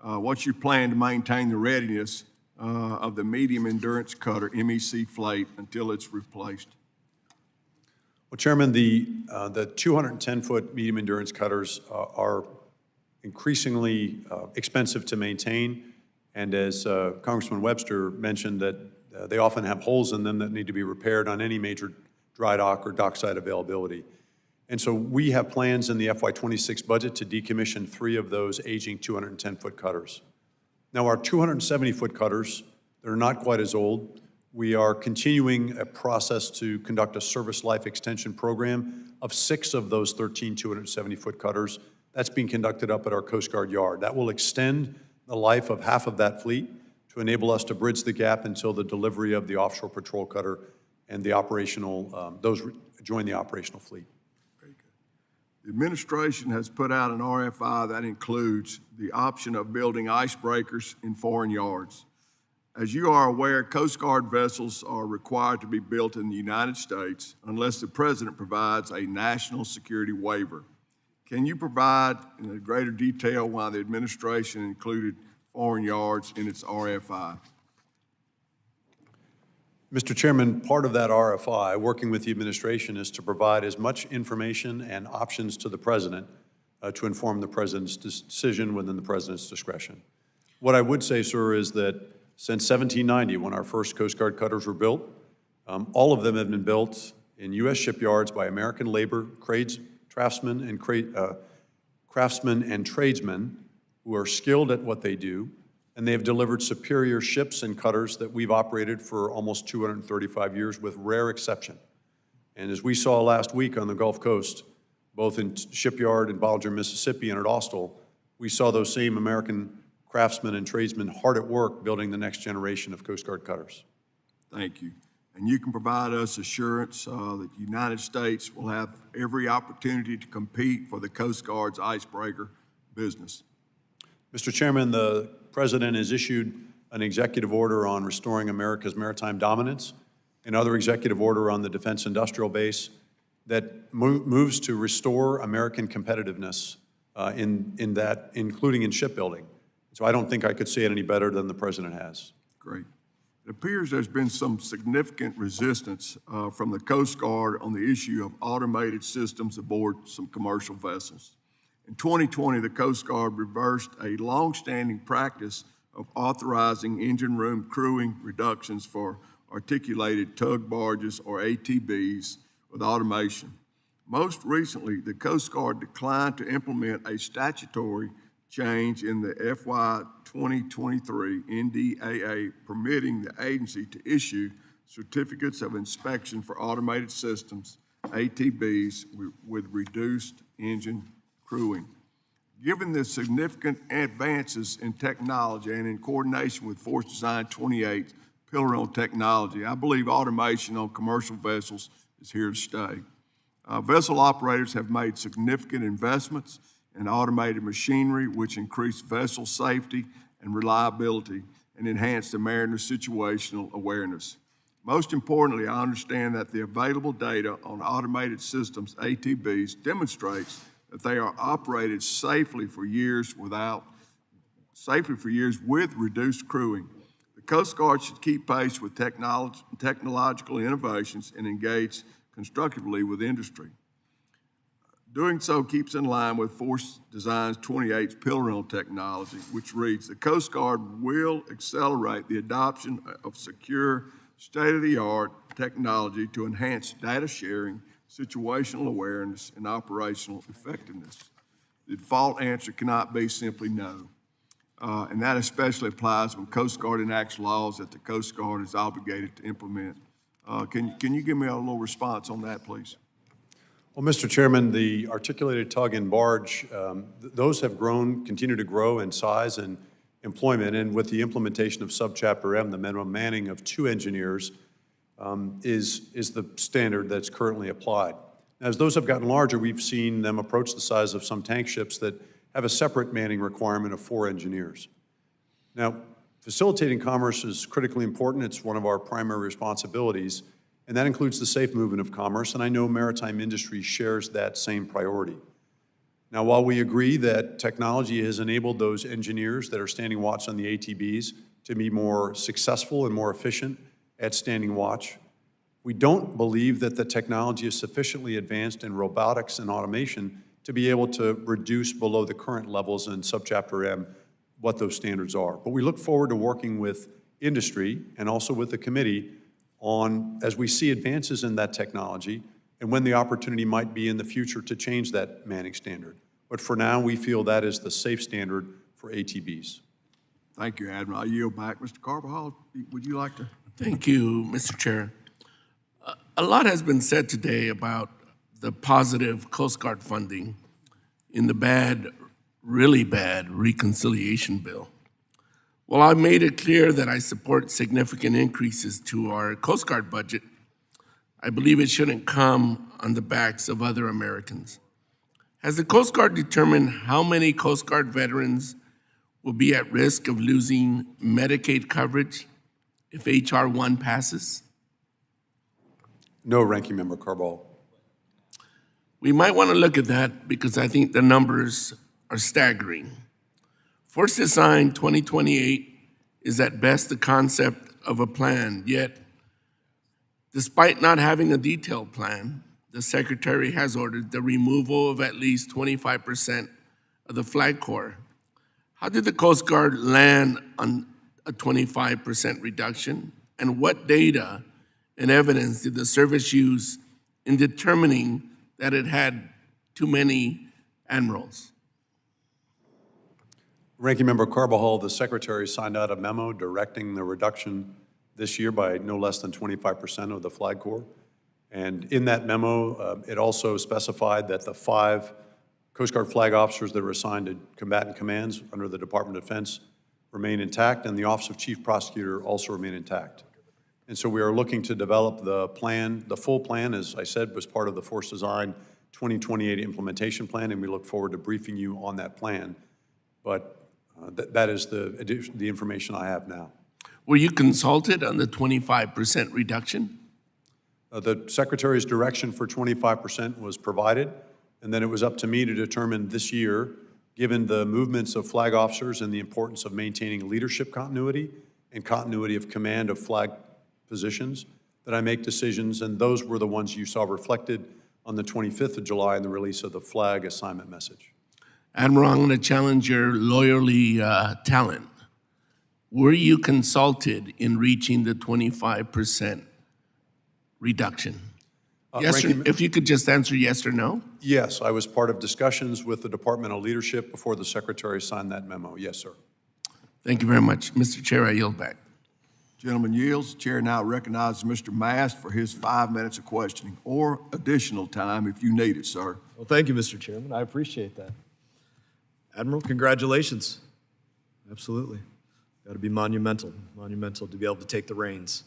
what's your plan to maintain the readiness of the medium endurance cutter MEC Flate until it's replaced? Well, Chairman, the 210-foot medium endurance cutters are increasingly expensive to maintain, and as Congressman Webster mentioned, that they often have holes in them that need to be repaired on any major dry dock or dockside availability. And so we have plans in the FY26 budget to decommission 3 of those aging 210-foot cutters. Now, our 270-foot cutters, they're not quite as old. We are continuing a process to conduct a service life extension program of 6 of those 13 270-foot cutters. That's being conducted up at our Coast Guard yard. That will extend the life of half of that fleet to enable us to bridge the gap until the delivery of the Offshore Patrol Cutter and the operational, those join the operational fleet. The administration has put out an RFI that includes the option of building icebreakers in foreign yards. As you are aware, Coast Guard vessels are required to be built in the United States unless the President provides a national security waiver. Can you provide in greater detail why the administration included foreign yards in its RFI? Mr. Chairman, part of that RFI, working with the administration, is to provide as much information and options to the President to inform the President's decision within the President's discretion. What I would say, sir, is that since 1790, when our first Coast Guard cutters were built, all of them have been built in U.S. shipyards by American labor, craftsmen and tradesmen who are skilled at what they do, and they have delivered superior ships and cutters that we've operated for almost 235 years with rare exception. And as we saw last week on the Gulf Coast, both in shipyard in Bollinger, Mississippi and at Austell, we saw those same American craftsmen and tradesmen hard at work building the next generation of Coast Guard cutters. Thank you. And you can provide us assurance that the United States will have every opportunity to compete for the Coast Guard's icebreaker business. Mr. Chairman, the President has issued an executive order on restoring America's maritime dominance, another executive order on the defense industrial base that moves to restore American competitiveness in that, including in shipbuilding. So I don't think I could say it any better than the President has. Great. It appears there's been some significant resistance from the Coast Guard on the issue of automated systems aboard some commercial vessels. In 2020, the Coast Guard reversed a long-standing practice of authorizing engine room crewing reductions for articulated tug barges or ATBs with automation. Most recently, the Coast Guard declined to implement a statutory change in the FY 2023 NDAA permitting the agency to issue certificates of inspection for automated systems, ATBs, with reduced engine crewing. Given the significant advances in technology and in coordination with Force Design 28's pillar on technology, I believe automation on commercial vessels is here to stay. Vessel operators have made significant investments in automated machinery, which increase vessel safety and reliability and enhance the mariner's situational awareness. Most importantly, I understand that the available data on automated systems, ATBs, demonstrates that they are operated safely for years with reduced crewing. The Coast Guard should keep pace with technological innovations and engage constructively with industry. Doing so keeps in line with Force Design's 28's pillar on technology, which reads, the Coast Guard will accelerate the adoption of secure, state-of-the-art technology to enhance data sharing, situational awareness, and operational effectiveness. The default answer cannot be simply no. And that especially applies when Coast Guard enacts laws that the Coast Guard is obligated to implement. Can you give me a little response on that, please? Well, Mr. Chairman, the articulated tug and barge, those have grown, continue to grow in size and employment, and with the implementation of Subchapter M, the minimum manning of 2 engineers is the standard that's currently applied. As those have gotten larger, we've seen them approach the size of some tank ships that have a separate manning requirement of 4 engineers. Now, facilitating commerce is critically important. It's one of our primary responsibilities, and that includes the safe movement of commerce, and I know maritime industry shares that same priority. Now, while we agree that technology has enabled those engineers that are standing watch on the ATBs to be more successful and more efficient at standing watch, we don't believe that the technology is sufficiently advanced in robotics and automation to be able to reduce below the current levels in Subchapter M what those standards are. But we look forward to working with industry and also with the committee on, as we see advances in that technology, and when the opportunity might be in the future to change that manning standard. But for now, we feel that is the safe standard for ATBs. Thank you, Admiral. I yield back. Mr. Carbajal, would you like to? Thank you, Mr. Chair. A lot has been said today about the positive Coast Guard funding in the bad, really bad reconciliation bill. While I made it clear that I support significant increases to our Coast Guard budget, I believe it shouldn't come on the backs of other Americans. Has the Coast Guard determined how many Coast Guard veterans will be at risk of losing Medicaid coverage if H.R. 1 passes? No, Ranking Member Carball. We might want to look at that because I think the numbers are staggering. Force Design 2028 is at best the concept of a plan, yet despite not having a detailed plan, the Secretary has ordered the removal of at least 25% of the Flag Corps. How did the Coast Guard land on a 25% reduction? And what data and evidence did the service use in determining that it had too many admirals? Ranking Member Carbajal, the Secretary signed out a memo directing the reduction this year by no less than 25% of the Flag Corps. And in that memo, it also specified that the 5 Coast Guard flag officers that were assigned to combatant commands under the Department of Defense remain intact, and the Office of Chief Prosecutor also remain intact. And so we are looking to develop the plan. The full plan, as I said, was part of the Force Design 2028 implementation plan, and we look forward to briefing you on that plan. But that is the information I have now. Were you consulted on the 25% reduction? The Secretary's direction for 25% was provided, and then it was up to me to determine this year, given the movements of flag officers and the importance of maintaining leadership continuity and continuity of command of flag positions, that I make decisions, and those were the ones you saw reflected on the 25th of July in the release of the flag assignment message. Admiral, I'm going to challenge your lawyerly talent. Were you consulted in reaching the 25% reduction? Yes, or, if you could just answer yes or no? Yes, I was part of discussions with the departmental leadership before the secretary signed that memo. Yes, sir. Thank you very much. Mr. Chair, I yield back. Gentleman yields. Chair now recognizes Mr. Mast for his 5 minutes of questioning, or additional time if you need it, sir. Well, thank you, Mr. Chairman. I appreciate that. Admiral, congratulations. Absolutely. Got to be monumental to be able to take the reins.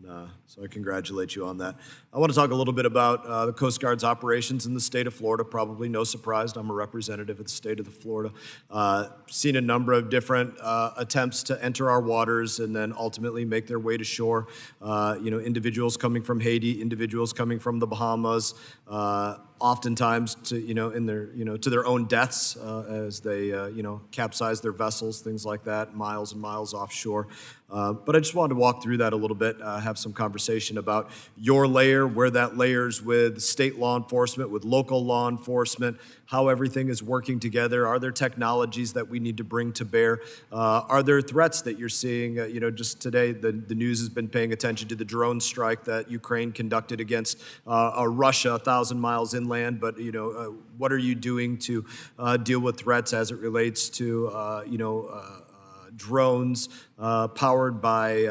And so I congratulate you on that. I want to talk a little bit about the Coast Guard's operations in the state of Florida. Probably no surprise, I'm a representative of the state of Florida. Seen a number of different attempts to enter our waters and then ultimately make their way to shore. Individuals coming from Haiti, individuals coming from the Bahamas, oftentimes to their own deaths as they capsize their vessels, things like that, miles and miles offshore. But I just wanted to walk through that a little bit, have some conversation about your layer, where that layers with state law enforcement, with local law enforcement, how everything is working together. Are there technologies that we need to bring to bear? Are there threats that you're seeing? Just today, the news has been paying attention to the drone strike that Ukraine conducted against Russia 1,000 miles inland. But, what are you doing to deal with threats as it relates to, drones powered by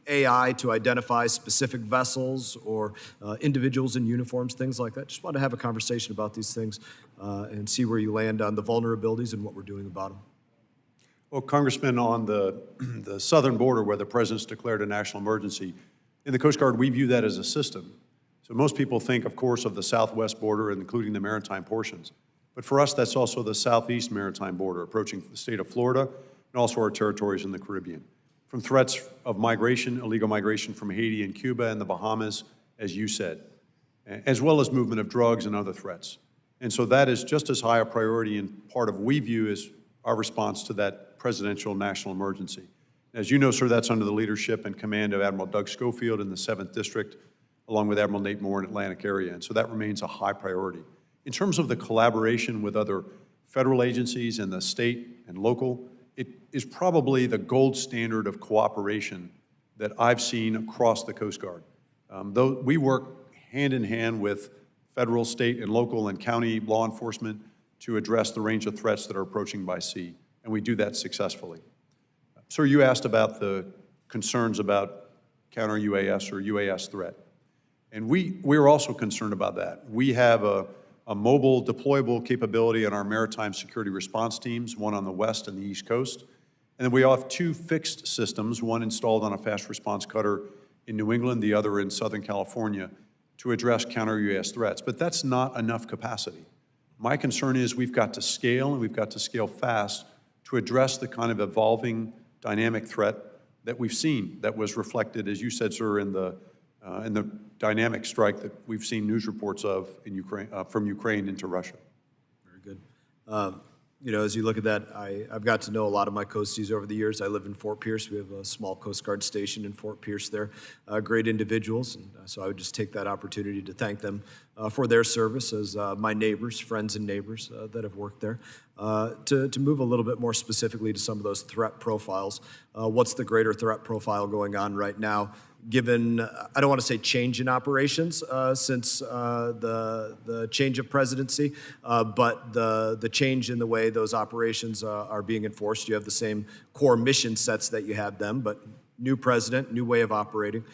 AI to identify specific vessels or individuals in uniforms, things like that? Just want to have a conversation about these things and see where you land on the vulnerabilities and what we're doing about them. Well, Congressman, on the southern border where the president's declared a national emergency, in the Coast Guard, we view that as a system. So most people think, of course, of the southwest border, including the maritime portions. But for us, that's also the southeast maritime border, approaching the state of Florida and also our territories in the Caribbean. From threats of migration, illegal migration from Haiti and Cuba and the Bahamas, as you said, as well as movement of drugs and other threats. And so that is just as high a priority and part of we view as our response to that presidential national emergency. As you know, sir, that's under the leadership and command of Admiral Doug Schofield in the 7th District, along with Admiral Nate Moore in Atlantic area. And so that remains a high priority. In terms of the collaboration with other federal agencies and the state and local, it is probably the gold standard of cooperation that I've seen across the Coast Guard. Though we work hand in hand with federal, state, and local and county law enforcement to address the range of threats that are approaching by sea, and we do that successfully. Sir, you asked about the concerns about counter-UAS or UAS threat, and we're also concerned about that. We have a mobile deployable capability in our maritime security response teams, one on the west and the east coast. And then we have 2 fixed systems, one installed on a fast response cutter in New England, the other in Southern California, to address counter-UAS threats. But that's not enough capacity. My concern is we've got to scale, and we've got to scale fast to address the kind of evolving dynamic threat that we've seen that was reflected, as you said, sir, in the dynamic strike that we've seen news reports of in Ukraine, from Ukraine into Russia. Very good. As you look at that, I've got to know a lot of my coasties over the years. I live in Fort Pierce. We have a small Coast Guard station in Fort Pierce there. Great individuals, and so I would just take that opportunity to thank them for their service as my neighbors, friends and neighbors that have worked there. To move a little bit more specifically to some of those threat profiles, what's the greater threat profile going on right now? Given, I don't want to say change in operations since the change of presidency, but the change in the way those operations are being enforced. You have the same core mission sets that you had them, but new president, new way of operating.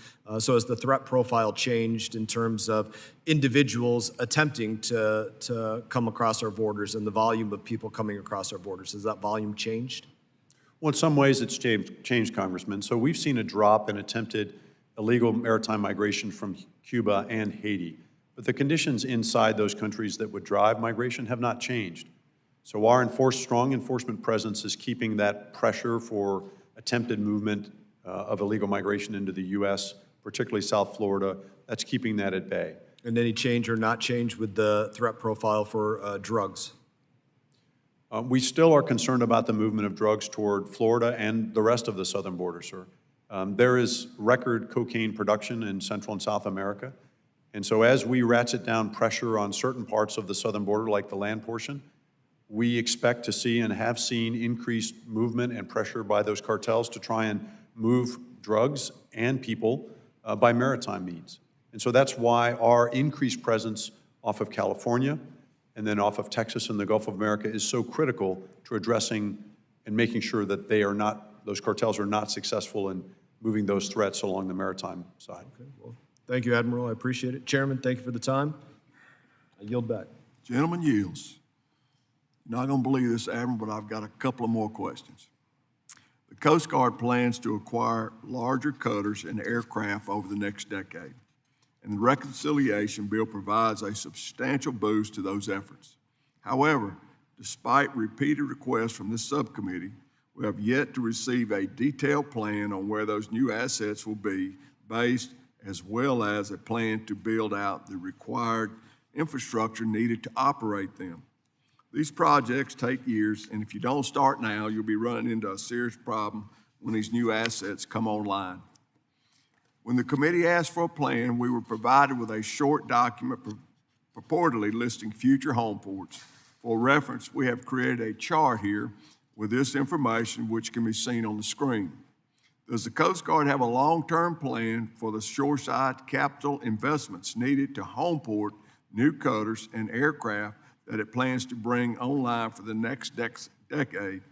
So has the threat profile changed in terms of individuals attempting to come across our borders and the volume of people coming across our borders? Has that volume changed? Well, in some ways it's changed, Congressman. So we've seen a drop in attempted illegal maritime migration from Cuba and Haiti. But the conditions inside those countries that would drive migration have not changed. So our strong enforcement presence is keeping that pressure for attempted movement of illegal migration into the U.S., particularly South Florida, that's keeping that at bay. And any change or not change with the threat profile for drugs? We still are concerned about the movement of drugs toward Florida and the rest of the southern border, sir. There is record cocaine production in Central and South America. And so as we ratchet down pressure on certain parts of the southern border, like the land portion, we expect to see and have seen increased movement and pressure by those cartels to try and move drugs and people by maritime means. And so that's why our increased presence off of California and then off of Texas and the Gulf of America is so critical to addressing and making sure that those cartels are not successful in moving those threats along the maritime side. Okay, well, thank you, Admiral. I appreciate it. Chairman, thank you for the time. I yield back. Gentleman yields. You're not going to believe this, Admiral, but I've got a couple of more questions. The Coast Guard plans to acquire larger cutters and aircraft over the next decade, and the reconciliation bill provides a substantial boost to those efforts. However, despite repeated requests from this subcommittee, we have yet to receive a detailed plan on where those new assets will be based, as well as a plan to build out the required infrastructure needed to operate them. These projects take years, and if you don't start now, you'll be running into a serious problem when these new assets come online. When the committee asked for a plan, we were provided with a short document purportedly listing future home ports. For reference, we have created a chart here with this information, which can be seen on the screen. Does the Coast Guard have a long-term plan for the shoreside capital investments needed to home port new cutters and aircraft that it plans to bring online for the next decade?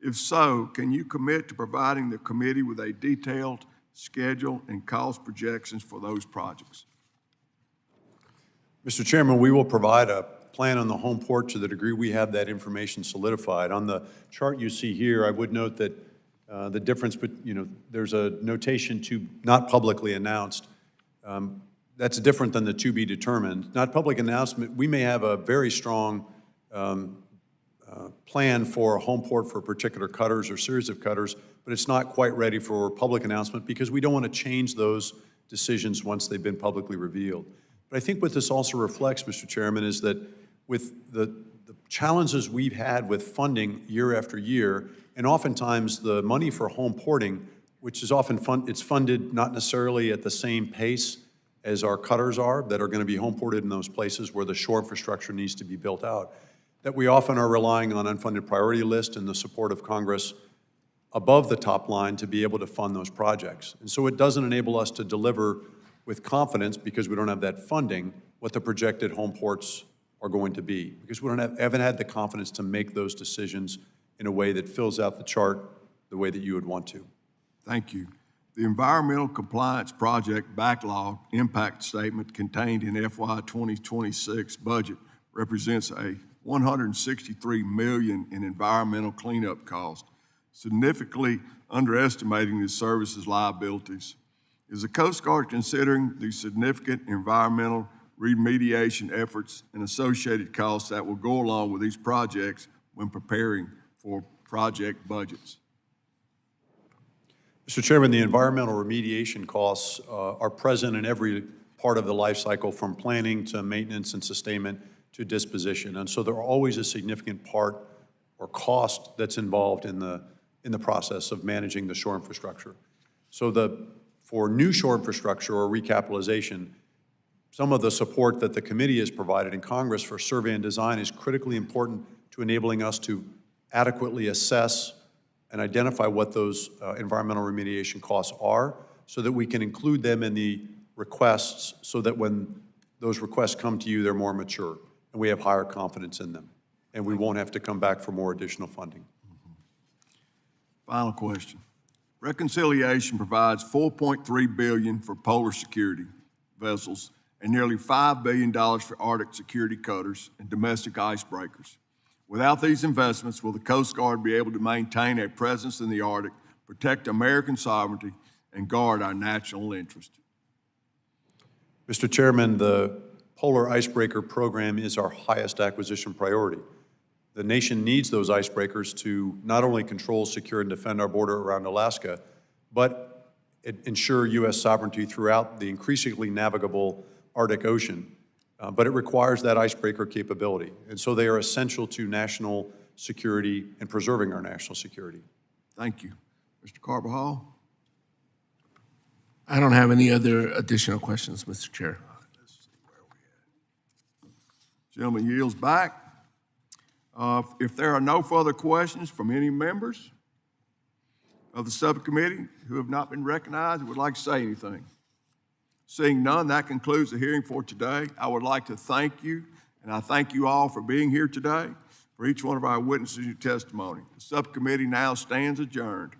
If so, can you commit to providing the committee with a detailed schedule and cost projections for those projects? Mr. Chairman, we will provide a plan on the home port to the degree we have that information solidified. On the chart you see here, I would note that the difference, but there's a notation to not publicly announced. That's different than the to be determined. Not public announcement, we may have a very strong plan for a home port for particular cutters or series of cutters, but it's not quite ready for public announcement because we don't want to change those decisions once they've been publicly revealed. But I think what this also reflects, Mr. Chairman, is that with the challenges we've had with funding year after year, and oftentimes the money for home porting, which is often it's funded not necessarily at the same pace as our cutters are that are going to be home ported in those places where the shore infrastructure needs to be built out, that we often are relying on unfunded priority list and the support of Congress above the top line to be able to fund those projects. And so it doesn't enable us to deliver with confidence, because we don't have that funding, what the projected home ports are going to be, because we haven't had the confidence to make those decisions in a way that fills out the chart the way that you would want to. Thank you. The Environmental Compliance Project Backlog Impact Statement contained in FY 2026 budget represents a $163 million in environmental cleanup cost, significantly underestimating the service's liabilities. Is the Coast Guard considering the significant environmental remediation efforts and associated costs that will go along with these projects when preparing for project budgets? Mr. Chairman, the environmental remediation costs are present in every part of the life cycle, from planning to maintenance and sustainment to disposition. And so they're always a significant part or cost that's involved in the process of managing the shore infrastructure. So for new shore infrastructure or recapitalization, some of the support that the committee has provided in Congress for survey and design is critically important to enabling us to adequately assess and identify what those environmental remediation costs are, so that we can include them in the requests, so that when those requests come to you, they're more mature and we have higher confidence in them, and we won't have to come back for more additional funding. Final question. Reconciliation provides $4.3 billion for polar security vessels and nearly $5 billion for Arctic security cutters and domestic icebreakers. Without these investments, will the Coast Guard be able to maintain a presence in the Arctic, protect American sovereignty, and guard our national interest? Mr. Chairman, the Polar Icebreaker program is our highest acquisition priority. The nation needs those icebreakers to not only control, secure, and defend our border around Alaska, but ensure U.S. sovereignty throughout the increasingly navigable Arctic Ocean. But it requires that icebreaker capability. And so they are essential to national security and preserving our national security. Thank you. Mr. Carbajal? I don't have any other additional questions, Mr. Chair. Gentleman yields back. If there are no further questions from any members of the subcommittee who have not been recognized, would like to say anything. Seeing none, that concludes the hearing for today. I would like to thank you, and I thank you all for being here today, for each one of our witnesses' testimony. The subcommittee now stands adjourned.